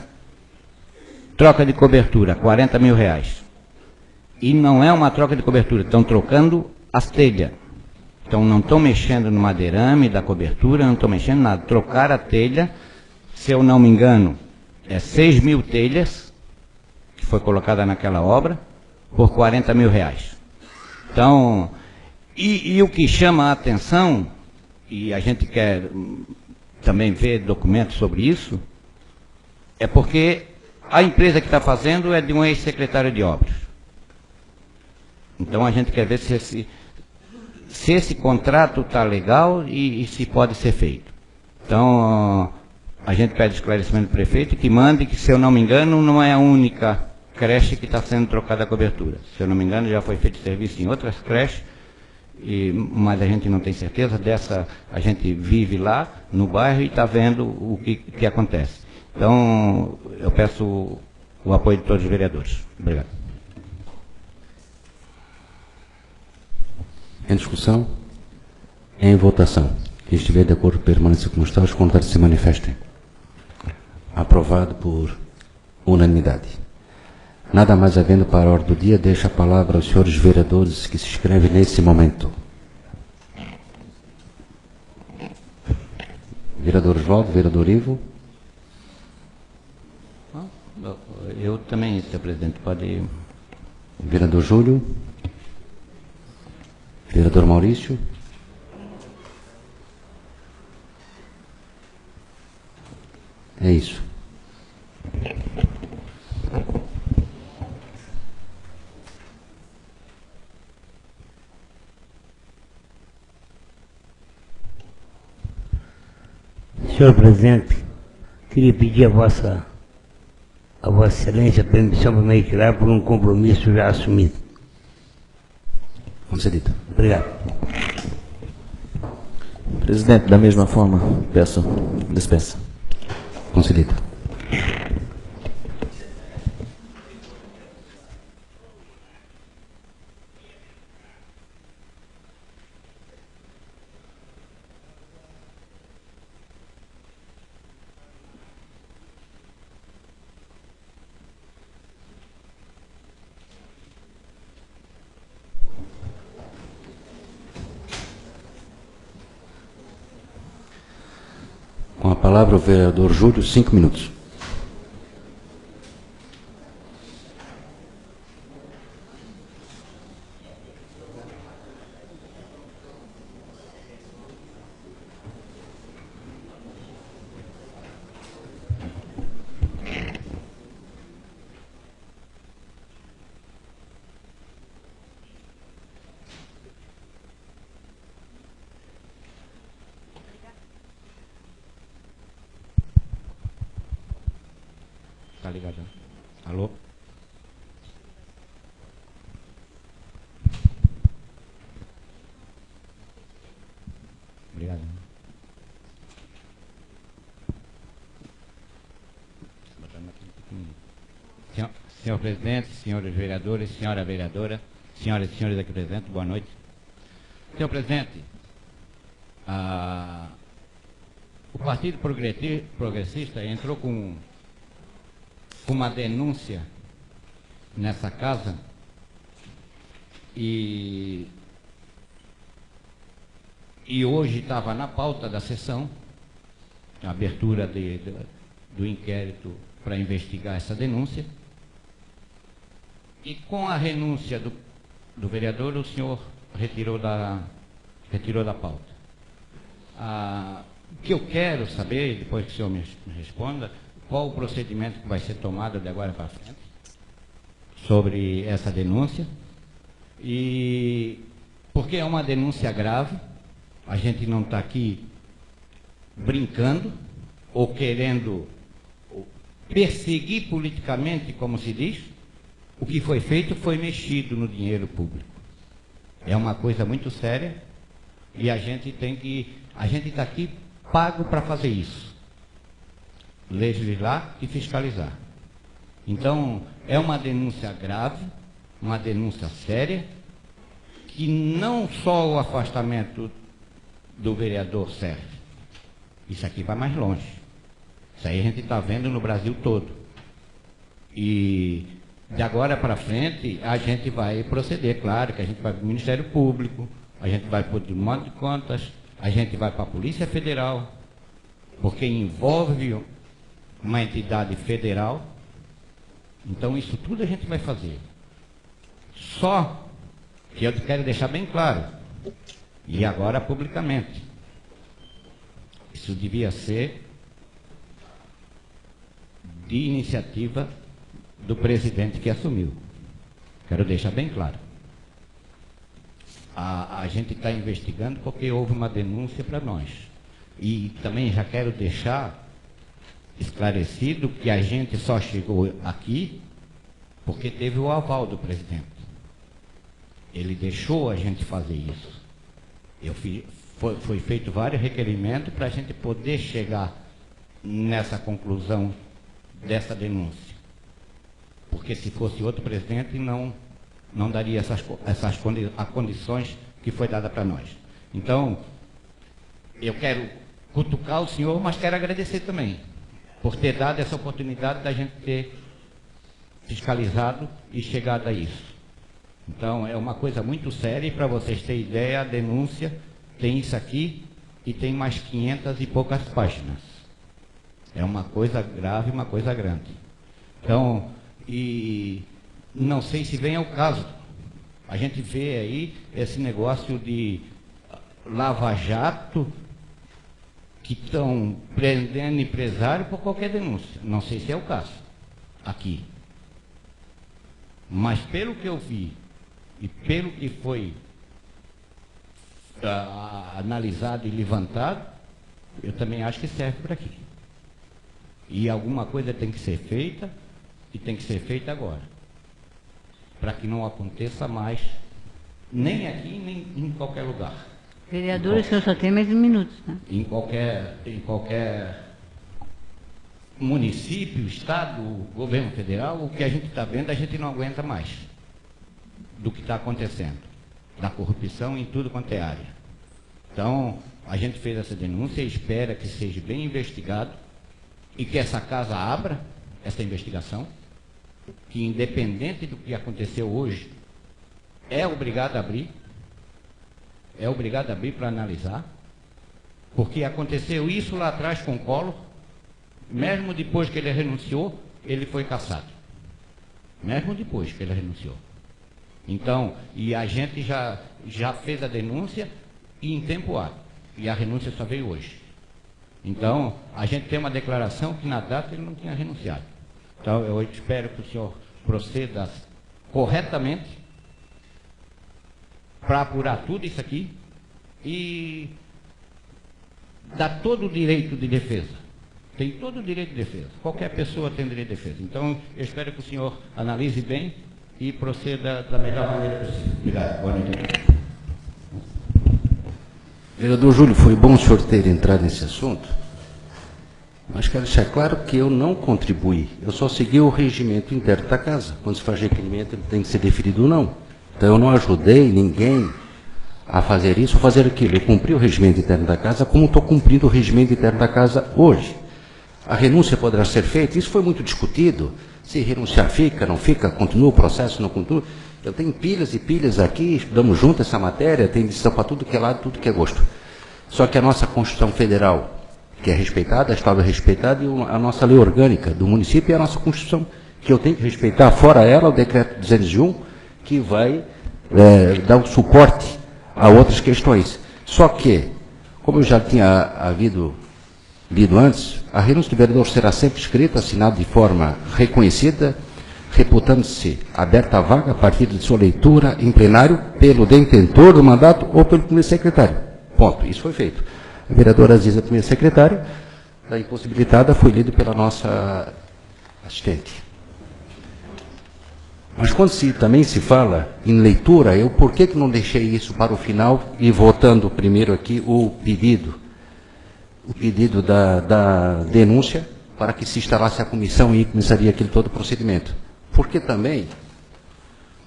troca de cobertura, R$40.000. E não é uma troca de cobertura, estão trocando as telhas. Então não estão mexendo no madeirame da cobertura, não estão mexendo nada. Trocar a telha, se eu não me engano, 6.000 telhas, que foi colocada naquela obra, por R$40.000. Então, e o que chama a atenção, e a gente quer também ver documentos sobre isso, é porque a empresa que está fazendo é de um ex-secretário de obras. Então a gente quer ver se esse contrato está legal e se pode ser feito. Então a gente pede esclarecimento do prefeito que mande, que se eu não me engano não é a única creche que está sendo trocada a cobertura. Se eu não me engano já foi feito serviço em outras creches, mas a gente não tem certeza dessa. A gente vive lá no bairro e está vendo o que acontece. Então, eu peço o apoio de todos os vereadores. Obrigado. Em discussão. Em votação. Quem estiver de acordo permaneça como está, os contrários se manifestem. Aprovado por unanimidade. Nada mais havendo para a ordem do dia, deixo a palavra aos senhores vereadores que se inscrevem nesse momento. Vereador Oswaldo, vereador Ivo. Eu também, senhor presidente, pode... Vereador Júlio. Vereador Maurício. É isso. Senhor presidente, queria pedir a Vossa Excelência a permissão para me retirar por um compromisso já assumido. Concedido. Obrigado. Presidente, da mesma forma, peço dispensa. Concedido. Com a palavra o vereador Júlio, 5 minutos. Tá ligado? Alô? Obrigado. Senhor presidente, senhores vereadores, senhora vereadora, senhoras e senhores aqui presentes, boa noite. Senhor presidente, o Partido Progressista entrou com uma denúncia nessa casa e hoje estava na pauta da sessão a abertura do inquérito para investigar essa denúncia. E com a renúncia do vereador, o senhor retirou da pauta. O que eu quero saber, depois que o senhor me responda, qual o procedimento que vai ser tomado de agora para frente sobre essa denúncia. E porque é uma denúncia grave, a gente não está aqui brincando ou querendo perseguir politicamente, como se diz. O que foi feito foi mexido no dinheiro público. É uma coisa muito séria e a gente está aqui pago para fazer isso. Legislar e fiscalizar. Então, é uma denúncia grave, uma denúncia séria, que não só o afastamento do vereador serve. Isso aqui vai mais longe. Isso aí a gente está vendo no Brasil todo. E de agora para frente, a gente vai proceder, claro, que a gente vai para o Ministério Público, a gente vai para o Tribunal de Contas, a gente vai para a Polícia Federal, porque envolve uma entidade federal. Então, isso tudo a gente vai fazer. Só que eu quero deixar bem claro, e agora publicamente, isso devia ser de iniciativa do presidente que assumiu. Quero deixar bem claro. A gente está investigando porque houve uma denúncia para nós. E também já quero deixar esclarecido que a gente só chegou aqui porque teve o aval do presidente. Ele deixou a gente fazer isso. Foi feito vários requerimentos para a gente poder chegar nessa conclusão dessa denúncia. Porque se fosse outro presidente, não daria essas condições que foi dada para nós. Então, eu quero cutucar o senhor, mas quero agradecer também por ter dado essa oportunidade da gente ter fiscalizado e chegado a isso. Então, é uma coisa muito séria e para vocês terem ideia, a denúncia tem isso aqui e tem mais 500 e poucas páginas. É uma coisa grave, uma coisa grande. Então, e não sei se vem ao caso. A gente vê aí esse negócio de lava-jato que estão prendendo empresário por qualquer denúncia. Não sei se é o caso aqui. Mas pelo que eu vi e pelo que foi analisado e levantado, eu também acho que serve por aqui. E alguma coisa tem que ser feita, e tem que ser feita agora, para que não aconteça mais, nem aqui, nem em qualquer lugar. Vereador, o senhor só tem mais 1 minuto, né? Em qualquer município, estado, governo federal, o que a gente está vendo, a gente não aguenta mais do que está acontecendo, da corrupção em tudo quanto é área. Então, a gente fez essa denúncia e espera que seja bem investigado e que essa casa abra essa investigação, que independente do que aconteceu hoje, é obrigado a abrir para analisar, porque aconteceu isso lá atrás com o Collor, mesmo depois que ele renunciou, ele foi cassado. Mesmo depois que ele renunciou. Então, e a gente já fez a denúncia e em tempo hábil, e a renúncia só veio hoje. Então, a gente tem uma declaração que na data ele não tinha renunciado. Então, eu espero que o senhor proceda corretamente para apurar tudo isso aqui e dar todo o direito de defesa Tem todo o direito de defesa. Qualquer pessoa tem direito de defesa. Então, eu espero que o senhor analise bem e proceda da melhor maneira possível. Obrigado. Boa noite. Vereador Júlio, foi bom o senhor ter entrado nesse assunto, mas quero deixar claro que eu não contribuí. Eu só segui o regimento interno da casa. Quando se faz requerimento, ele tem que ser deferido ou não. Então, eu não ajudei ninguém a fazer isso ou fazer aquilo. Eu cumpri o regimento interno da casa como estou cumprindo o regimento interno da casa hoje. A renúncia poderá ser feita, isso foi muito discutido. Se renunciar fica, não fica, continua o processo, não continua. Eu tenho pilhas e pilhas aqui, estudamos junto essa matéria, tem decisão para tudo que é lado, tudo que é gosto. Só que a nossa Constituição Federal, que é respeitada, estava respeitada, e a nossa lei orgânica do município é a nossa Constituição, que eu tenho que respeitar, fora ela, o decreto 201, que vai dar o suporte a outras questões. Só que, como eu já tinha lido antes, a renúncia do vereador será sempre escrita, assinada de forma reconhecida, reputando-se aberta a vaga a partir de sua leitura em plenário pelo detentor do mandato ou pelo primeiro secretário. Ponto. Isso foi feito. A vereadora Aziza, primeira secretária, da impossibilitada, foi lido pela nossa assistente. Mas quando também se fala em leitura, por que não deixei isso para o final e votando primeiro aqui o pedido da denúncia para que se instalasse a comissão e começaria aquele todo o procedimento? Porque também,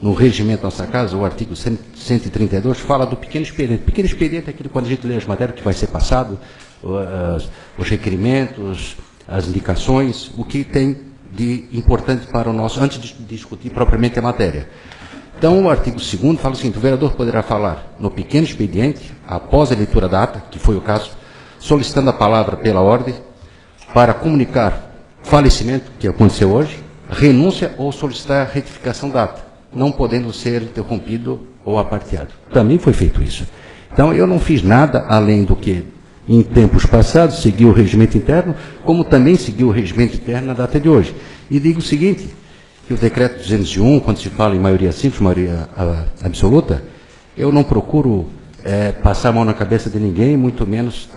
no regimento da nossa casa, o artigo 132 fala do pequeno expediente. Pequeno expediente é aquilo quando a gente lê as matérias que vai ser passado, os requerimentos, as indicações, o que tem de importante para o nosso, antes de discutir propriamente a matéria. Então, o artigo 2º fala o seguinte: o vereador poderá falar no pequeno expediente, após a leitura da ata, que foi o caso, solicitando a palavra pela ordem, para comunicar falecimento, que aconteceu hoje, renúncia ou solicitar a retificação da ata, não podendo ser interrompido ou aparteado. Também foi feito isso. Então, eu não fiz nada além do que, em tempos passados, segui o regimento interno, como também segui o regimento interno na data de hoje. E digo o seguinte, que o decreto 201, quando se fala em maioria simples, maioria absoluta, eu não procuro passar a mão na cabeça de ninguém, muito menos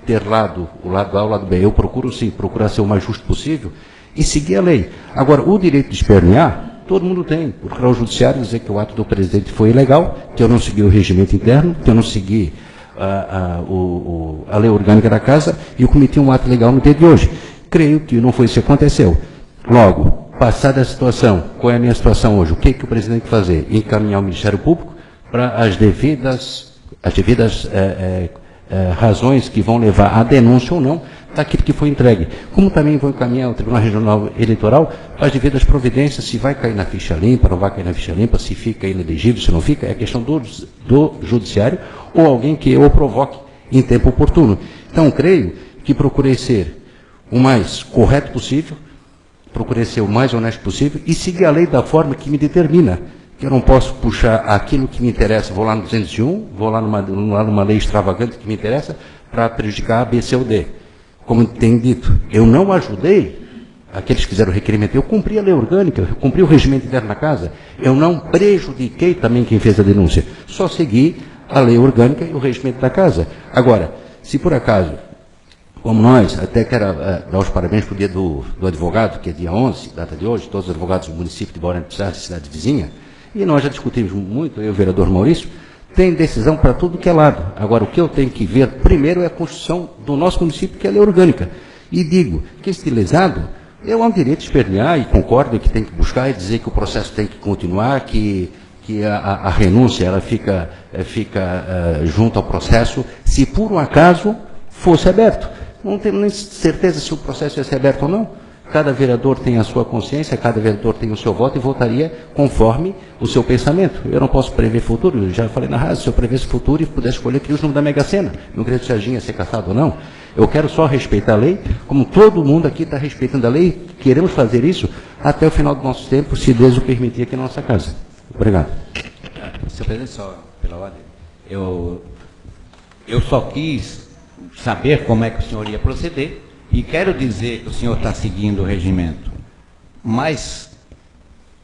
ter o lado A, o lado B. Eu procuro, sim, procurar ser o mais justo possível e seguir a lei. Agora, o direito de espernear, todo mundo tem. Procurar o judiciário e dizer que o ato do presidente foi ilegal, que eu não segui o regimento interno, que eu não segui a lei orgânica da casa, e eu cometi um ato ilegal no dia de hoje. Creio que não foi isso que aconteceu. Logo, passada a situação, qual é a minha situação hoje? O que o presidente tem que fazer? Encaminhar o Ministério Público para as devidas razões que vão levar à denúncia ou não daquilo que foi entregue. Como também vou encaminhar ao Tribunal Regional Eleitoral as devidas providências, se vai cair na ficha limpa, não vai cair na ficha limpa, se fica inelegível, se não fica, é questão do judiciário ou alguém que eu provoque em tempo oportuno. Então, creio que procurei ser o mais correto possível, procurei ser o mais honesto possível e seguir a lei da forma que me determina. Eu não posso puxar aquilo que me interessa, vou lá no 201, vou lá numa lei extravagante que me interessa, para prejudicar A, B, C ou D. Como tem dito, eu não ajudei aqueles que fizeram o requerimento, eu cumpri a lei orgânica, eu cumpri o regimento interno da casa, eu não prejudiquei também quem fez a denúncia, só segui a lei orgânica e o regimento da casa. Agora, se por acaso, como nós, até quero dar os parabéns para o dia do advogado, que é dia 11, data de hoje, todos os advogados do município de Balneário de Pissarra, cidade vizinha, e nós já discutimos muito, eu e o vereador Maurício, tem decisão para tudo que é lado. Agora, o que eu tenho que ver primeiro é a Constituição do nosso município, que é a lei orgânica. E digo que esse lesado, eu há um direito de espernear e concordo que tem que buscar e dizer que o processo tem que continuar, que a renúncia ela fica junto ao processo, se por um acaso fosse aberto. Não tenho nem certeza se o processo ia ser aberto ou não. Cada vereador tem a sua consciência, cada vereador tem o seu voto e votaria conforme o seu pensamento. Eu não posso prever futuro, eu já falei na rádio, se eu prevesse futuro e pudesse escolher, queria os números da Mega Sena. Não queria que o Serginho ia ser caçado ou não. Eu quero só respeitar a lei, como todo mundo aqui está respeitando a lei, queremos fazer isso até o final do nosso tempo, se Deus o permitir aqui na nossa casa. Obrigado. Senhor presidente, só pela ordem, eu só quis saber como é que o senhor ia proceder, e quero dizer que o senhor está seguindo o regimento, mas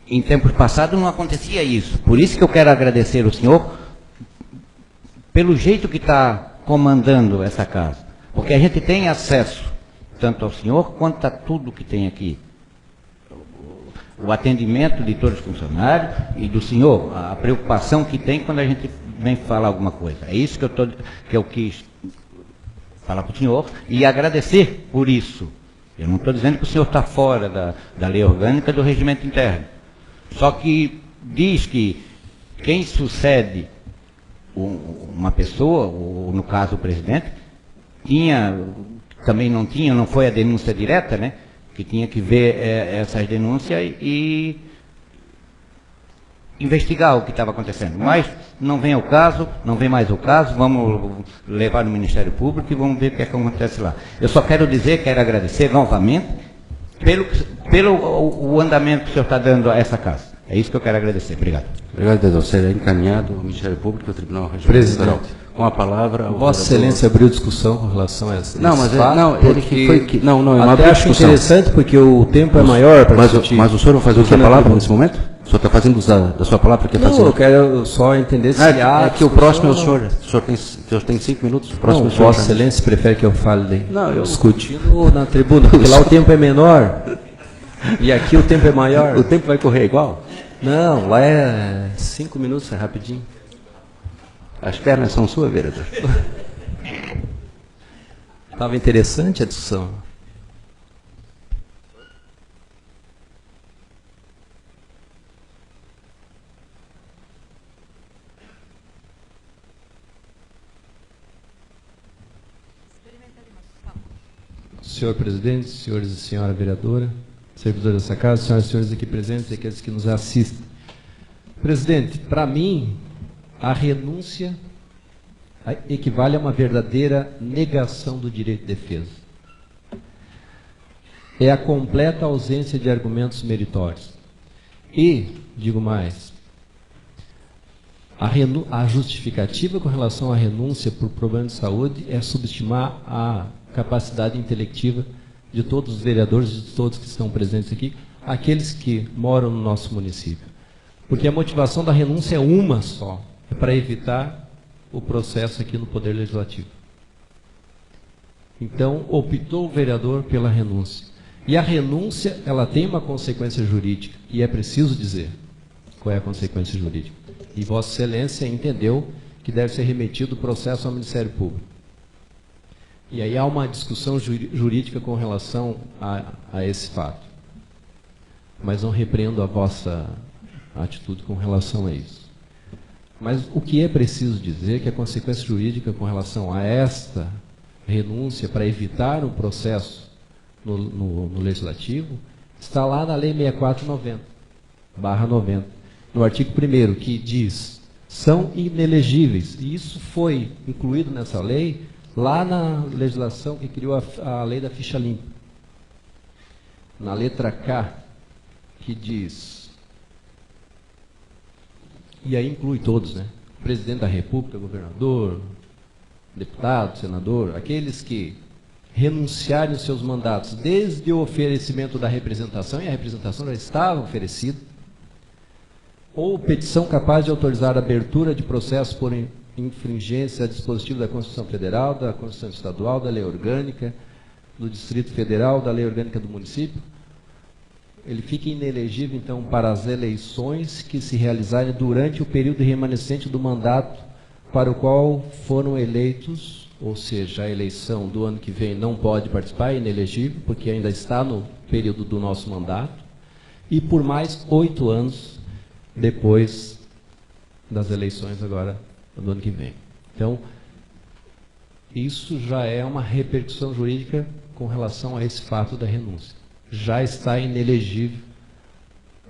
em tempos passados não acontecia isso. Por isso que eu quero agradecer ao senhor pelo jeito que está comandando essa casa. Porque a gente tem acesso tanto ao senhor quanto a tudo que tem aqui. O atendimento de todos os funcionários e do senhor, a preocupação que tem quando a gente vem falar alguma coisa. É isso que eu quis falar para o senhor e agradecer por isso. Eu não estou dizendo que o senhor está fora da lei orgânica do regimento interno. Só que diz que quem sucede uma pessoa, ou no caso o presidente, não foi a denúncia direta, né? Que tinha que ver essas denúncias e investigar o que estava acontecendo. Mas não vem mais o caso, vamos levar no Ministério Público e vamos ver o que é que acontece lá. Eu só quero agradecer novamente pelo o andamento que o senhor está dando a essa casa. É isso que eu quero agradecer. Obrigado. Obrigado, vereador. Será encaminhado ao Ministério Público e ao Tribunal Regional Eleitoral. Com a palavra... Vossa Excelência abriu discussão com relação a esse Não, mas fato, não, ele que foi que... Não, eu até abri acho discussão. interessante porque o tempo é maior para discutir. Mas o senhor não faz uso da palavra nesse momento? O senhor está fazendo uso da sua palavra? Porque Não, eu quero só entender se há... É que o próximo é o senhor. O senhor tem 5 minutos. O próximo Não, é o senhor. Vossa Excelência prefere que eu fale eu discutindo na tribuna, porque lá o tempo é menor e aqui o tempo é maior. O tempo vai correr igual? Não, lá é 5 minutos, é rapidinho. As pernas são suas, vereador. Estava interessante a discussão. Senhor presidente, senhores e senhora vereadora, servidores dessa casa, senhoras e senhores aqui presentes e aqueles que nos assistem. Presidente, para mim, a renúncia equivale a uma verdadeira negação do direito de defesa. É a completa ausência de argumentos meritórios. E, digo mais, a justificativa com relação à renúncia por problema de saúde é subestimar a capacidade intelectiva de todos os vereadores, de todos que estão presentes aqui, aqueles que moram no nosso município. Porque a motivação da renúncia é uma só, é para evitar o processo aqui no Poder Legislativo. Então, optou o vereador pela renúncia. E a renúncia, ela tem uma consequência jurídica, e é preciso dizer qual é a consequência jurídica. E Vossa Excelência entendeu que deve ser remetido o processo ao Ministério Público. E aí há uma discussão jurídica com relação a esse fato. Mas não repreendo a vossa atitude com relação a isso. Mas o que é preciso dizer é que a consequência jurídica com relação a esta renúncia para evitar um processo no Legislativo está lá na Lei 6490/90, no artigo 1º, que diz: são inelegíveis. E isso foi incluído nessa lei lá na legislação que criou a lei da ficha limpa. Na letra K, que diz, e aí inclui todos, né? Presidente da República, governador, deputado, senador, aqueles que renunciarem aos seus mandatos desde o oferecimento da representação, e a representação já estava oferecida, ou petição capaz de autorizar a abertura de processo por infringência a dispositivo da Constituição Federal, da Constituição Estadual, da Lei Orgânica, do Distrito Federal, da Lei Orgânica do Município, ele fica inelegível, então, para as eleições que se realizarem durante o período remanescente do mandato para o qual foram eleitos, ou seja, a eleição do ano que vem não pode participar, é inelegível, porque ainda está no período do nosso mandato, e por mais 8 anos depois das eleições agora do ano que vem. Então, isso já é uma repercussão jurídica com relação a esse fato da renúncia. Já está inelegível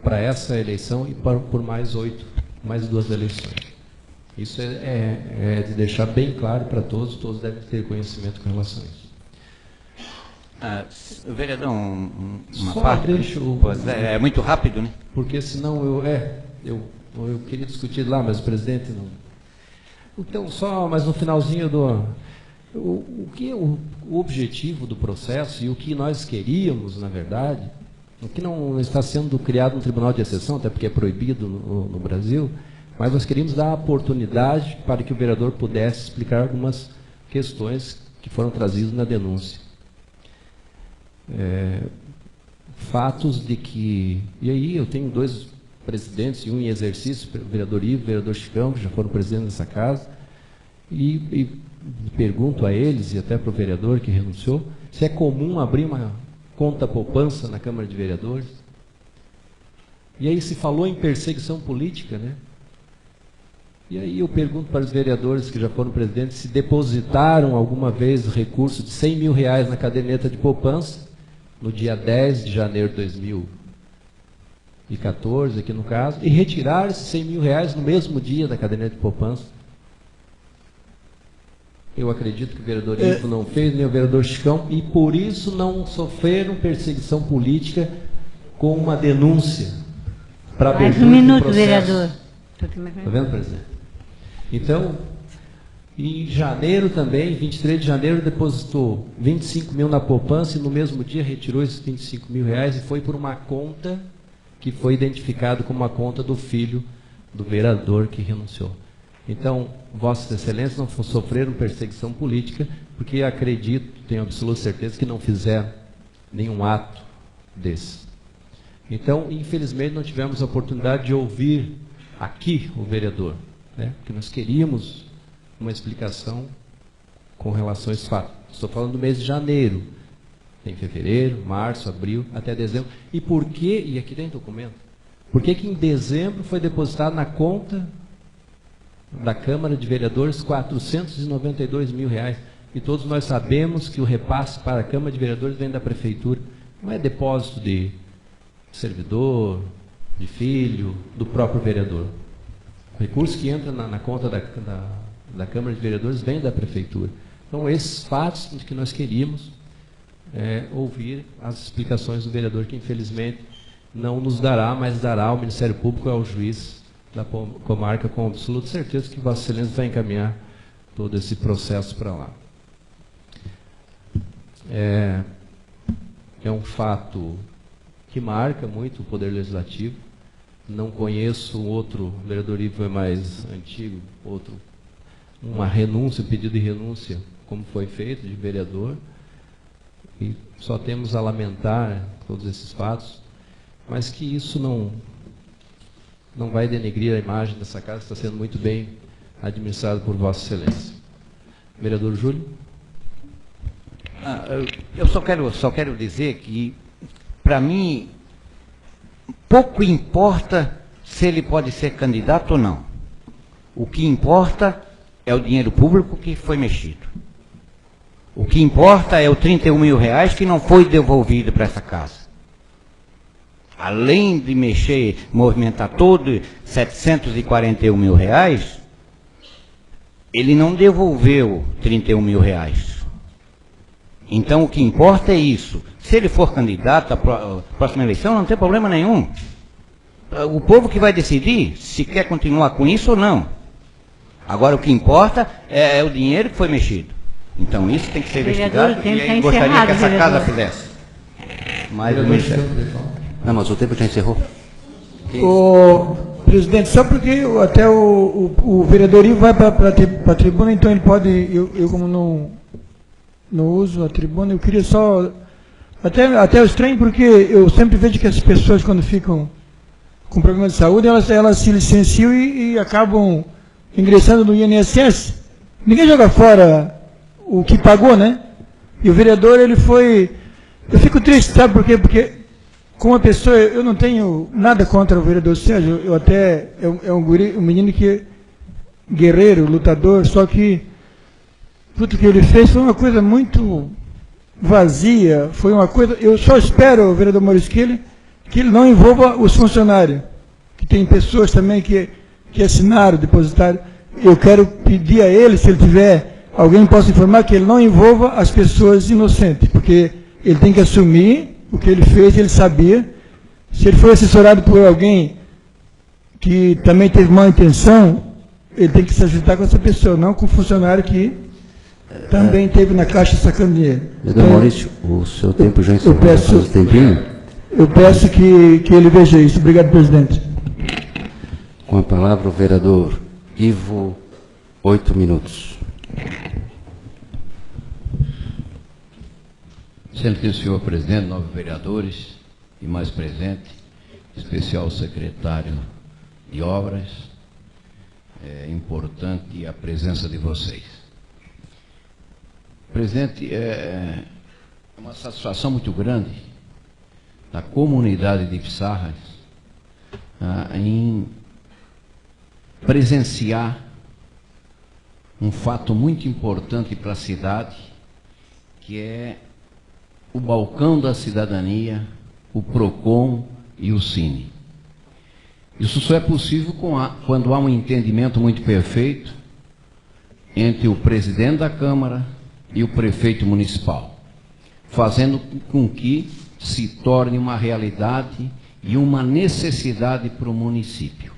para essa eleição e por mais 2 eleições. Isso é de deixar bem claro para todos devem ter conhecimento com relação a isso. Vereador, uma Só parte... deixa É muito rápido, né? Porque senão eu queria discutir lá, mas o presidente não... Então, mas no finalzinho o objetivo do processo e o que nós queríamos, na verdade, o que não está sendo criado um tribunal de exceção, até porque é proibido no Brasil, mas nós queríamos dar a oportunidade para que o vereador pudesse explicar algumas questões que foram trazidas na denúncia. fatos de que... E aí eu tenho 2 presidentes, e um em exercício, o vereador Ivo e o vereador Chicão, que já foram presidentes dessa casa, e pergunto a eles, e até para o vereador que renunciou, se é comum abrir uma conta poupança na Câmara de Vereadores. E aí se falou em perseguição política, né? E aí eu pergunto para os vereadores que já foram presidentes se depositaram alguma vez o recurso de R$100 mil na caderneta de poupança, no dia 10 de janeiro de 2014, aqui no caso, e retiraram esses R$100 mil no mesmo dia da caderneta de poupança. Eu acredito que o vereador Ivo não fez, nem o vereador Chicão, e por isso não sofreram perseguição política com uma denúncia para Mais abertura um de minuto, processo. vereador. Está vendo, presidente? Então, em janeiro também, 23 de janeiro, depositou 25 mil na poupança e no mesmo dia retirou esses 25 mil e foi por uma conta que foi identificada como uma conta do filho do vereador que renunciou. Então, Vossas Excelências não sofreram perseguição política, porque acredito, tenho absoluta certeza, que não fizeram nenhum ato desse. Então, infelizmente, não tivemos a oportunidade de ouvir aqui o vereador, né? Porque nós queríamos uma explicação com relação a esse fato. Estou falando do mês de janeiro. Tem fevereiro, março, abril, até dezembro. E por que, e aqui tem documento, por que em dezembro foi depositado na conta da Câmara de Vereadores R$492 mil? E todos nós sabemos que o repasse para a Câmara de Vereadores vem da Prefeitura. Não é depósito de servidor, de filho, do próprio vereador. O recurso que entra na conta da Câmara de Vereadores vem da Prefeitura. Então, esses fatos que nós queríamos ouvir as explicações do vereador, que infelizmente não nos dará, mas dará ao Ministério Público e ao juiz da comarca, com absoluta certeza que Vossa Excelência vai encaminhar todo esse processo para lá. É um fato que marca muito o Poder Legislativo. Não conheço outro, o vereador Ivo é mais antigo, uma renúncia, pedido de renúncia, como foi feito, de vereador. E só temos a lamentar todos esses fatos, mas que isso não vai denegrir a imagem dessa casa, está sendo muito bem administrado por Vossa Excelência. Vereador Júlio? Eu só quero dizer que, para mim, pouco importa se ele pode ser candidato ou não. O que importa é o dinheiro público que foi mexido. O que importa é o R$31 mil que não foi devolvido para essa casa. Além de movimentar todo R$741 mil, ele não devolveu R$31 mil. Então, o que importa é isso. Se ele for candidato à próxima eleição, não tem problema nenhum. O povo que vai decidir se quer continuar com isso ou não. Agora, o que importa é o dinheiro que foi mexido. Então, isso tem que ser investigado e aí gostaria que essa casa fizesse. Mas o tempo já encerrou. Presidente, só porque até o vereador Ivo vai para a tribuna, então ele pode, eu como não uso a tribuna, eu queria só, até eu estranho, porque eu sempre vejo que as pessoas, quando ficam com problema de saúde, elas se licenciam e acabam ingressando no INSS. Ninguém joga fora o que pagou, né? E o vereador, ele foi... Eu fico triste, sabe por quê? Porque, como uma pessoa, eu não tenho nada contra o vereador Sérgio, eu até... É um menino que... guerreiro, lutador, só que... tudo que ele fez foi uma coisa muito vazia, foi uma coisa... Eu só espero, o vereador Maurício, que ele não envolva os funcionários, que tem pessoas também que assinaram, depositaram. Eu quero pedir a ele, se ele tiver... alguém possa informar que ele não envolva as pessoas inocentes, porque ele tem que assumir o que ele fez, ele sabia. Se ele foi assessorado por alguém que também teve má intenção, ele tem que se ajudar com essa pessoa, não com o funcionário que também teve na caixa sacando dinheiro. Vereador Maurício, o seu tempo já encerrou. Eu peço que ele veja isso. Obrigado, presidente. Com a palavra o vereador Ivo, 8 minutos. Excelentíssimo senhor presidente, novos vereadores e mais presente, especial secretário de obras, é importante a presença de vocês. Presidente, é uma satisfação muito grande da comunidade de Pissarras em presenciar um fato muito importante para a cidade, que é o Balcão da Cidadania, o PROCON e o Cine. Isso só é possível quando há um entendimento muito perfeito entre o presidente da Câmara e o prefeito municipal, fazendo com que se torne uma realidade e uma necessidade para o município.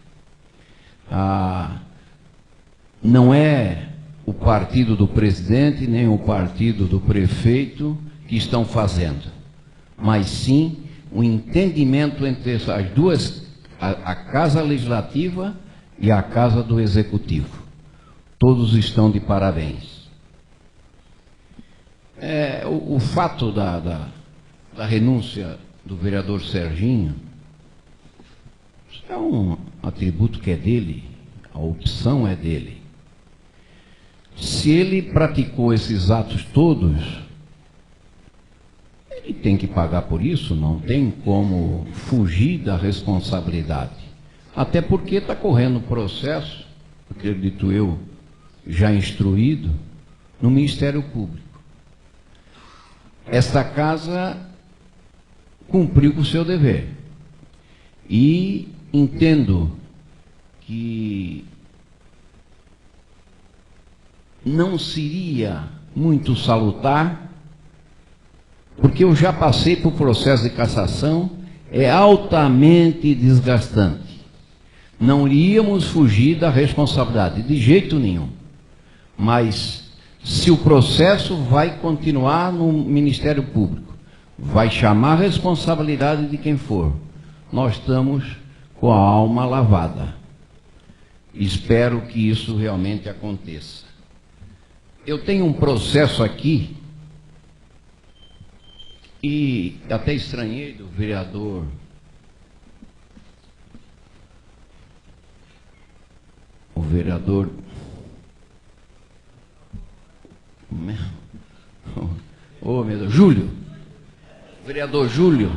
Não é o partido do presidente nem o partido do prefeito que estão fazendo, mas sim o entendimento entre as duas, a Casa Legislativa e a Casa do Executivo. Todos estão de parabéns. O fato da renúncia do vereador Serginho é um atributo que é dele, a opção é dele. Se ele praticou esses atos todos, ele tem que pagar por isso, não tem como fugir da responsabilidade. Até porque está correndo um processo, acredito eu, já instruído, no Ministério Público. Esta casa cumpriu com o seu dever. E entendo que não seria muito salutar, porque eu já passei por processo de cassação, é altamente desgastante. Não iríamos fugir da responsabilidade, de jeito nenhum. Mas se o processo vai continuar no Ministério Público, vai chamar a responsabilidade de quem for, nós estamos com a alma lavada. Espero que isso realmente aconteça. Eu tenho um processo aqui, e até estranhei do vereador meu Deus, Júlio, vereador Júlio,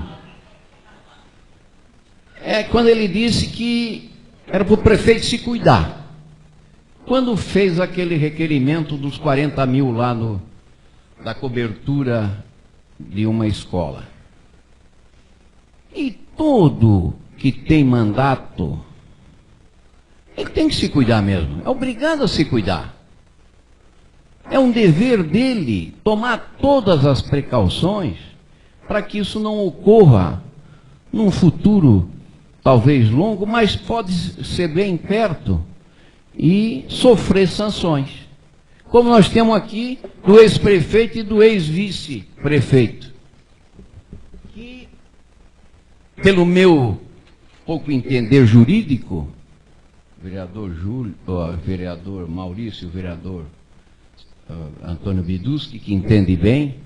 quando ele disse que era para o prefeito se cuidar, quando fez aquele requerimento dos 40 mil lá da cobertura de uma escola. E todo que tem mandato, ele tem que se cuidar mesmo, é obrigado a se cuidar. É um dever dele tomar todas as precauções para que isso não ocorra num futuro talvez longo, mas pode ser bem perto, e sofrer sanções. Como nós temos aqui do ex-prefeito e do ex-vice-prefeito, que, pelo meu pouco entender jurídico, vereador Maurício, vereador Antônio Biduski, que entende bem,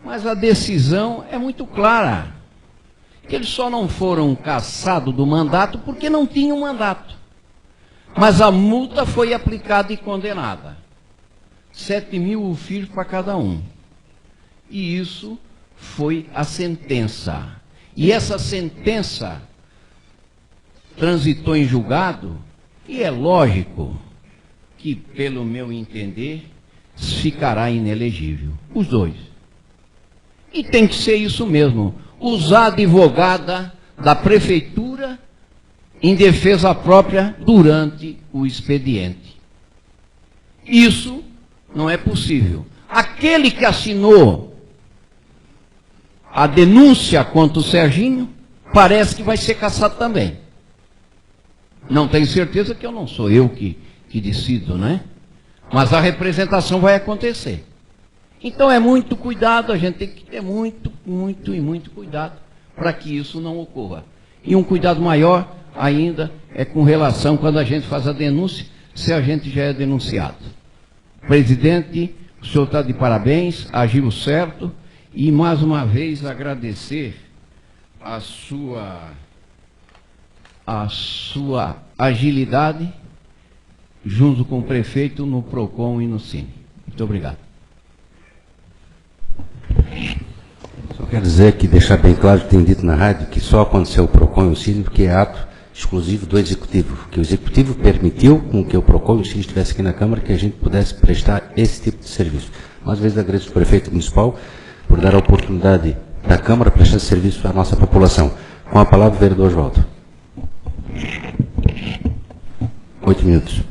mas a decisão é muito clara, que eles só não foram cassados do mandato porque não tinham mandato. Mas a multa foi aplicada e condenada. 7 mil o filho para cada um. E isso foi a sentença. E essa sentença transitou em julgado, e é lógico que, pelo meu entender, ficará inelegível. Os dois. E tem que ser isso mesmo. Usar a advogada da prefeitura em defesa própria durante o expediente. Isso não é possível. Aquele que assinou a denúncia contra o Serginho, parece que vai ser cassado também. Não tenho certeza, que não sou eu que decido, né? Mas a representação vai acontecer. Então é muito cuidado, a gente tem que ter muito cuidado para que isso não ocorra. E um cuidado maior ainda é com relação, quando a gente faz a denúncia, se a gente já é denunciado. Presidente, o senhor está de parabéns, agiu certo, E mais uma vez agradecer a sua agilidade junto com o prefeito no PROCON e no Cine. Muito obrigado. Só quero dizer que, deixar bem claro que tem dito na rádio que só aconteceu o PROCON e o Cine porque é ato exclusivo do Executivo, que o Executivo permitiu com que o PROCON e o Cine estivesse aqui na Câmara que a gente pudesse prestar esse tipo de serviço. Mais uma vez agradeço ao prefeito municipal por dar a oportunidade da Câmara prestar serviço à nossa população. Com a palavra, o vereador Oswaldo. 8 minutos.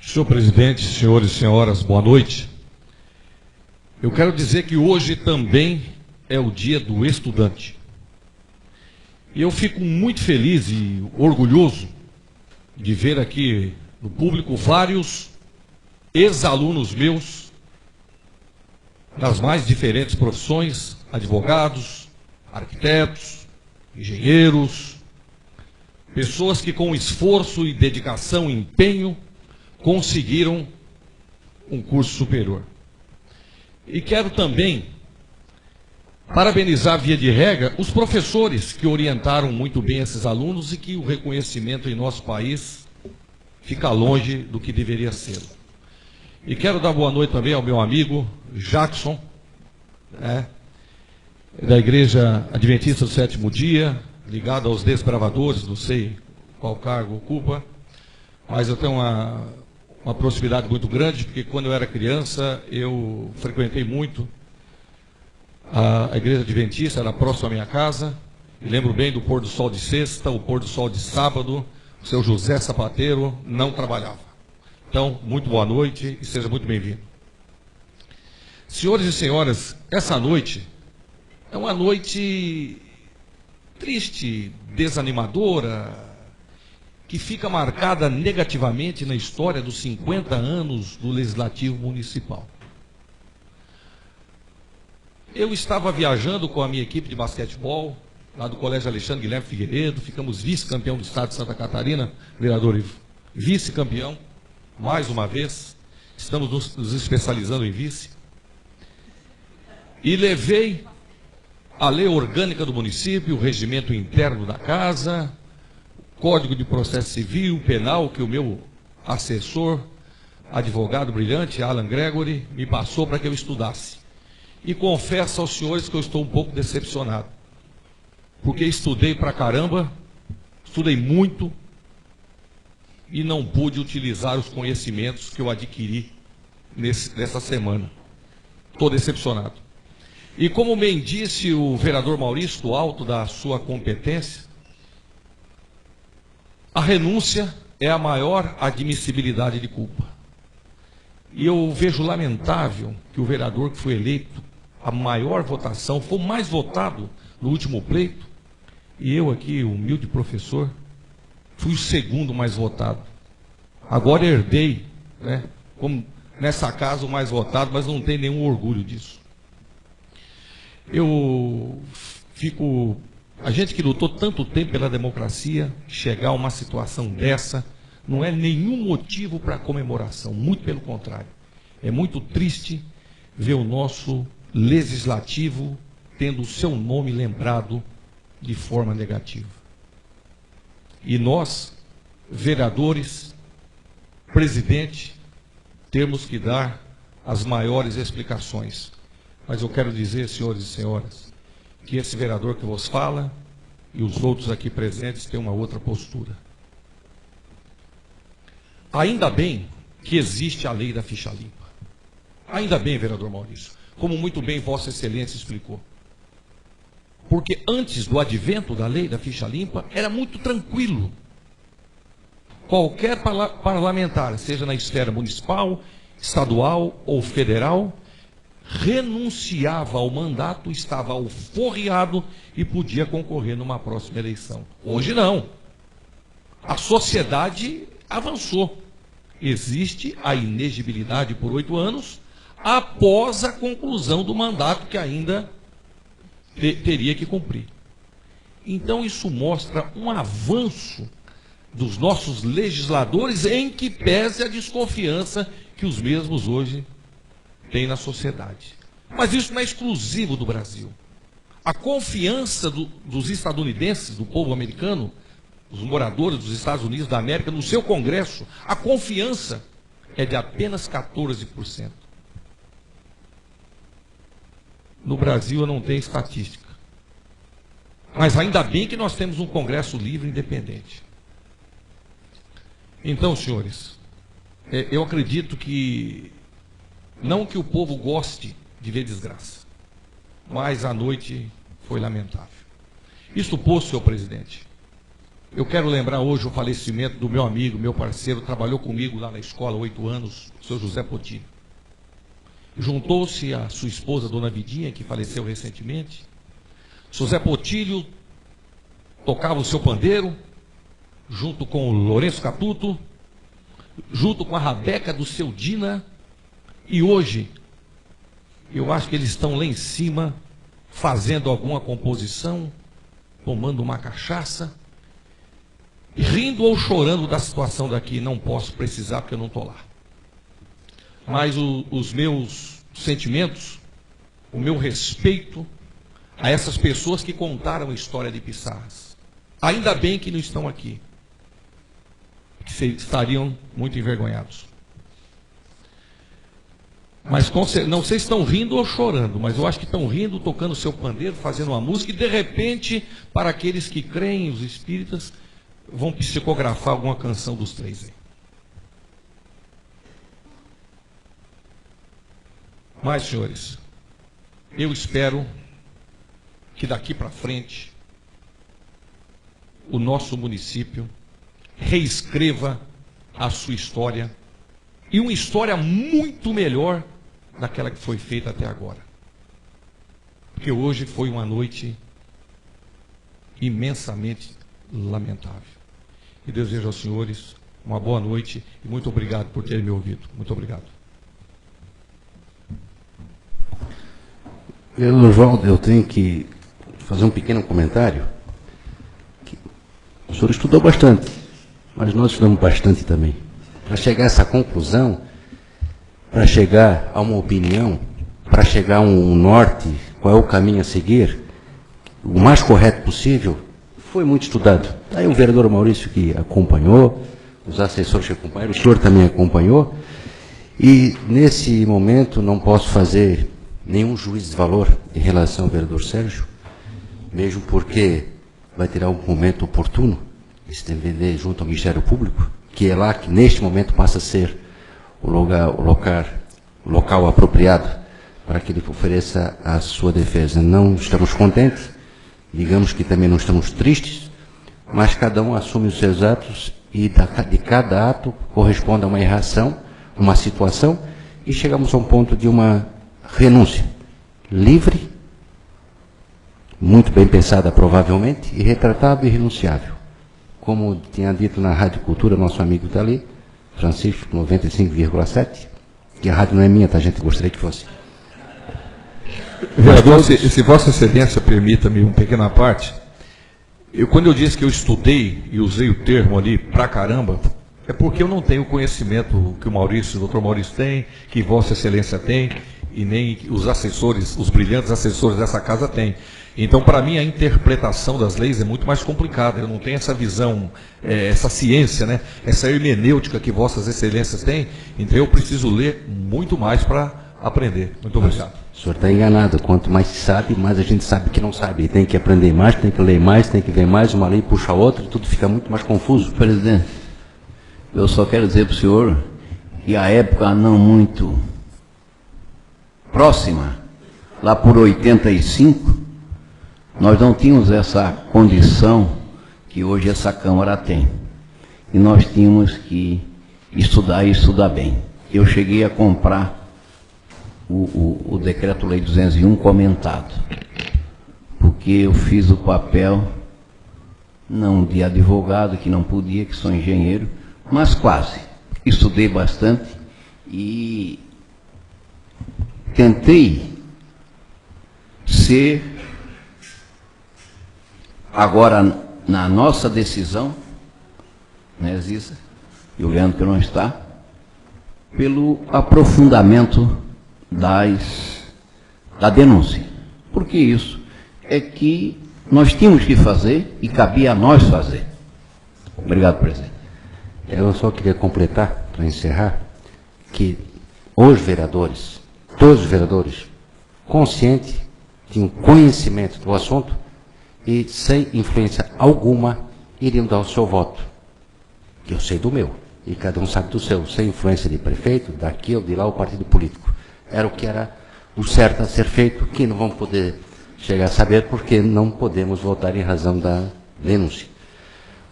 Senhor presidente, senhores e senhoras, boa noite. Eu quero dizer que hoje também é o dia do estudante. E eu fico muito feliz e orgulhoso de ver aqui no público vários ex-alunos meus, das mais diferentes profissões, advogados, arquitetos, engenheiros, pessoas que com esforço e dedicação e empenho conseguiram um curso superior. E quero também parabenizar, via de regra, os professores que orientaram muito bem esses alunos e que o reconhecimento em nosso país fica longe do que deveria ser. E quero dar boa noite também ao meu amigo Jackson, da Igreja Adventista do Sétimo Dia, ligado aos desbravadores, não sei qual cargo ocupa, mas eu tenho uma proximidade muito grande, porque quando eu era criança, eu frequentei muito a Igreja Adventista, era próximo à minha casa, e lembro bem do pôr do sol de sexta, o pôr do sol de sábado, o seu José Sapateiro não trabalhava. Então, muito boa noite e seja muito bem-vindo. Senhores e senhoras, essa noite é uma noite triste, desanimadora, que fica marcada negativamente na história dos 50 anos do Legislativo Municipal. Eu estava viajando com a minha equipe de basquetebol, lá do Colégio Alexandre Guilherme Figueiredo, ficamos vice-campeão do estado de Santa Catarina, vereador Ivo, vice-campeão, mais uma vez, estamos nos especializando em vice, e levei a lei orgânica do município, o regimento interno da casa, Código de Processo Civil, Penal, que o meu assessor, advogado brilhante, Alan Gregory, me passou para que eu estudasse. E confesso aos senhores que eu estou um pouco decepcionado, porque estudei pra caramba, estudei muito, e não pude utilizar os conhecimentos que eu adquiri nessa semana. Estou decepcionado. E como bem disse o vereador Maurício, do alto da sua competência, a renúncia é a maior admissibilidade de culpa. E eu vejo lamentável que o vereador que foi eleito, a maior votação, foi o mais votado no último pleito, e eu aqui, humilde professor, fui o segundo mais votado. Agora herdei, como nessa casa o mais votado, mas não tenho nenhum orgulho disso. A gente que lutou tanto tempo pela democracia, chegar a uma situação dessa, não é nenhum motivo para comemoração, muito pelo contrário. É muito triste ver o nosso legislativo tendo o seu nome lembrado de forma negativa. E nós, vereadores, presidente, temos que dar as maiores explicações. Mas eu quero dizer, senhores e senhoras, que esse vereador que vos fala e os outros aqui presentes têm uma outra postura. Ainda bem que existe a lei da ficha limpa. Ainda bem, vereador Maurício, como muito bem Vossa Excelência explicou. Porque antes do advento da lei da ficha limpa, era muito tranquilo. Qualquer parlamentar, seja na esfera municipal, estadual ou federal, renunciava ao mandato, estava alforriado e podia concorrer numa próxima eleição. Hoje não. A sociedade avançou. Existe a inegibilidade por 8 anos após a conclusão do mandato, que ainda teria que cumprir. Então isso mostra um avanço dos nossos legisladores, em que pese a desconfiança que os mesmos hoje têm na sociedade. Mas isso não é exclusivo do Brasil. A confiança dos estadunidenses, do povo americano, os moradores dos Estados Unidos da América, no seu Congresso, a confiança é de apenas 14%. No Brasil eu não tenho estatística. Mas ainda bem que nós temos um Congresso livre e independente. Então, senhores, eu acredito que, não que o povo goste de ver desgraça, mas a noite foi lamentável. Isso posto, senhor presidente, eu quero lembrar hoje o falecimento do meu amigo, meu parceiro, trabalhou comigo lá na escola há 8 anos, o senhor José Potilho. Juntou-se a sua esposa, dona Vidinha, que faleceu recentemente. José Potilho tocava o seu pandeiro, junto com o Lourenço Caputo, junto com a Rabeca do seu Dina, e hoje, eu acho que eles estão lá em cima, fazendo alguma composição, tomando uma cachaça, rindo ou chorando da situação daqui. Não posso precisar porque eu não estou lá. Mas os meus sentimentos, o meu respeito a essas pessoas que contaram a história de Pissarras. Ainda bem que não estão aqui, que estariam muito envergonhados. Mas não sei se estão rindo ou chorando, mas eu acho que estão rindo, tocando o seu pandeiro, fazendo uma música, e de repente, para aqueles que creem, os espíritas, vão psicografar alguma canção dos três aí. Mas, senhores, eu espero que daqui para frente o nosso município reescreva a sua história, e uma história muito melhor daquela que foi feita até agora. Porque hoje foi uma noite imensamente lamentável. E desejo aos senhores uma boa noite e muito obrigado por terem me ouvido. Muito obrigado. Oswaldo, eu tenho que fazer um pequeno comentário. O senhor estudou bastante, mas nós estudamos bastante também. Para chegar a essa conclusão, para chegar a uma opinião, para chegar a um norte, qual é o caminho a seguir, o mais correto possível, foi muito estudado. Aí o vereador Maurício que acompanhou, os assessores que acompanharam, o senhor também acompanhou, e nesse momento não posso fazer nenhum juízo de valor em relação ao vereador Sérgio, mesmo porque vai ter algum momento oportuno de se defender junto ao Ministério Público, que é lá que neste momento passa a ser o local apropriado para que ele ofereça a sua defesa. Não estamos contentes, digamos que também não estamos tristes, mas cada um assume os seus atos e de cada ato corresponde a uma erração, uma situação, e chegamos a um ponto de uma renúncia livre, muito bem pensada provavelmente, e retratável e renunciável. Como tinha dito na Rádio Cultura, nosso amigo está ali, Francisco, 95,7, que a rádio não é minha, tá, gente? Gostaria que fosse. Vereador, se Vossa Excelência permita-me uma pequena parte, quando eu disse que eu estudei e usei o termo ali pra caramba, é porque eu não tenho o conhecimento que o doutor Maurício tem, que Vossa Excelência tem, e nem os assessores, os brilhantes assessores dessa casa têm. Então, para mim, a interpretação das leis é muito mais complicada. Eu não tenho essa visão, essa ciência, né? Essa hermenêutica que Vossas Excelências têm. Então, eu preciso ler muito mais para aprender. Muito obrigado. O senhor está enganado. Quanto mais se sabe, mais a gente sabe que não sabe. Tem que aprender mais, tem que ler mais, tem que ver mais. Uma lei puxa a outra e tudo fica muito mais confuso. Presidente, eu só quero dizer para o senhor que a época não muito próxima, lá por 85, nós não tínhamos essa condição que hoje essa Câmara tem. E nós tínhamos que estudar e estudar bem. Eu cheguei a comprar o Decreto-Lei 201 comentado, porque eu fiz o papel, não de advogado, que não podia, que sou engenheiro, mas quase. Estudei bastante e tentei ser Agora, na nossa decisão, né, Ziza, e o Leandro que não está, pelo aprofundamento da denúncia. Porque isso é que nós tínhamos que fazer e cabia a nós fazer. Obrigado, presidente. Eu só queria completar, para encerrar, que os vereadores, todos os vereadores, conscientes, tinham conhecimento do assunto e, sem influência alguma, iriam dar o seu voto. Que eu sei do meu, e cada um sabe do seu, sem influência de prefeito, daqui ou de lá, o partido político. Era o que era o certo a ser feito, que não vamos poder chegar a saber, porque não podemos votar em razão da denúncia.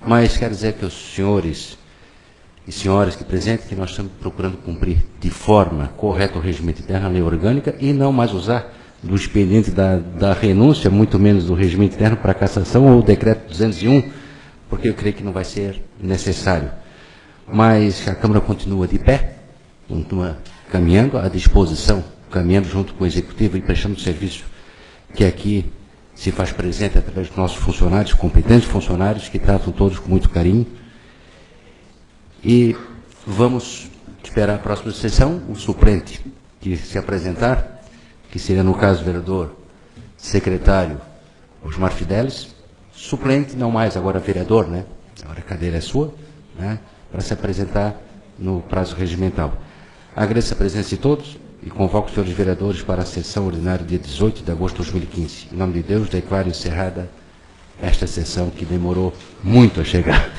Mas quero dizer que os senhores e senhoras que presentes, que nós estamos procurando cumprir de forma correta o regimento interno, a lei orgânica, e não mais usar do expediente da renúncia, muito menos do regimento interno para cassação ou o decreto 201, porque eu creio que não vai ser necessário. Mas a Câmara continua de pé, continua caminhando à disposição, caminhando junto com o Executivo e prestando serviço que aqui se faz presente através dos nossos funcionários, competentes funcionários, que tratam todos com muito carinho. E vamos esperar a próxima sessão, o suplente que se apresentar, que seria, no caso, o vereador secretário Osmar Fidelis, suplente, não mais agora vereador, né? Agora a cadeira é sua, né? Para se apresentar no prazo regimental. Agradeço a presença de todos e convoco os senhores vereadores para a sessão ordinária dia 18 de agosto de 2015. Em nome de Deus, declaro encerrada esta sessão que demorou muito a chegar.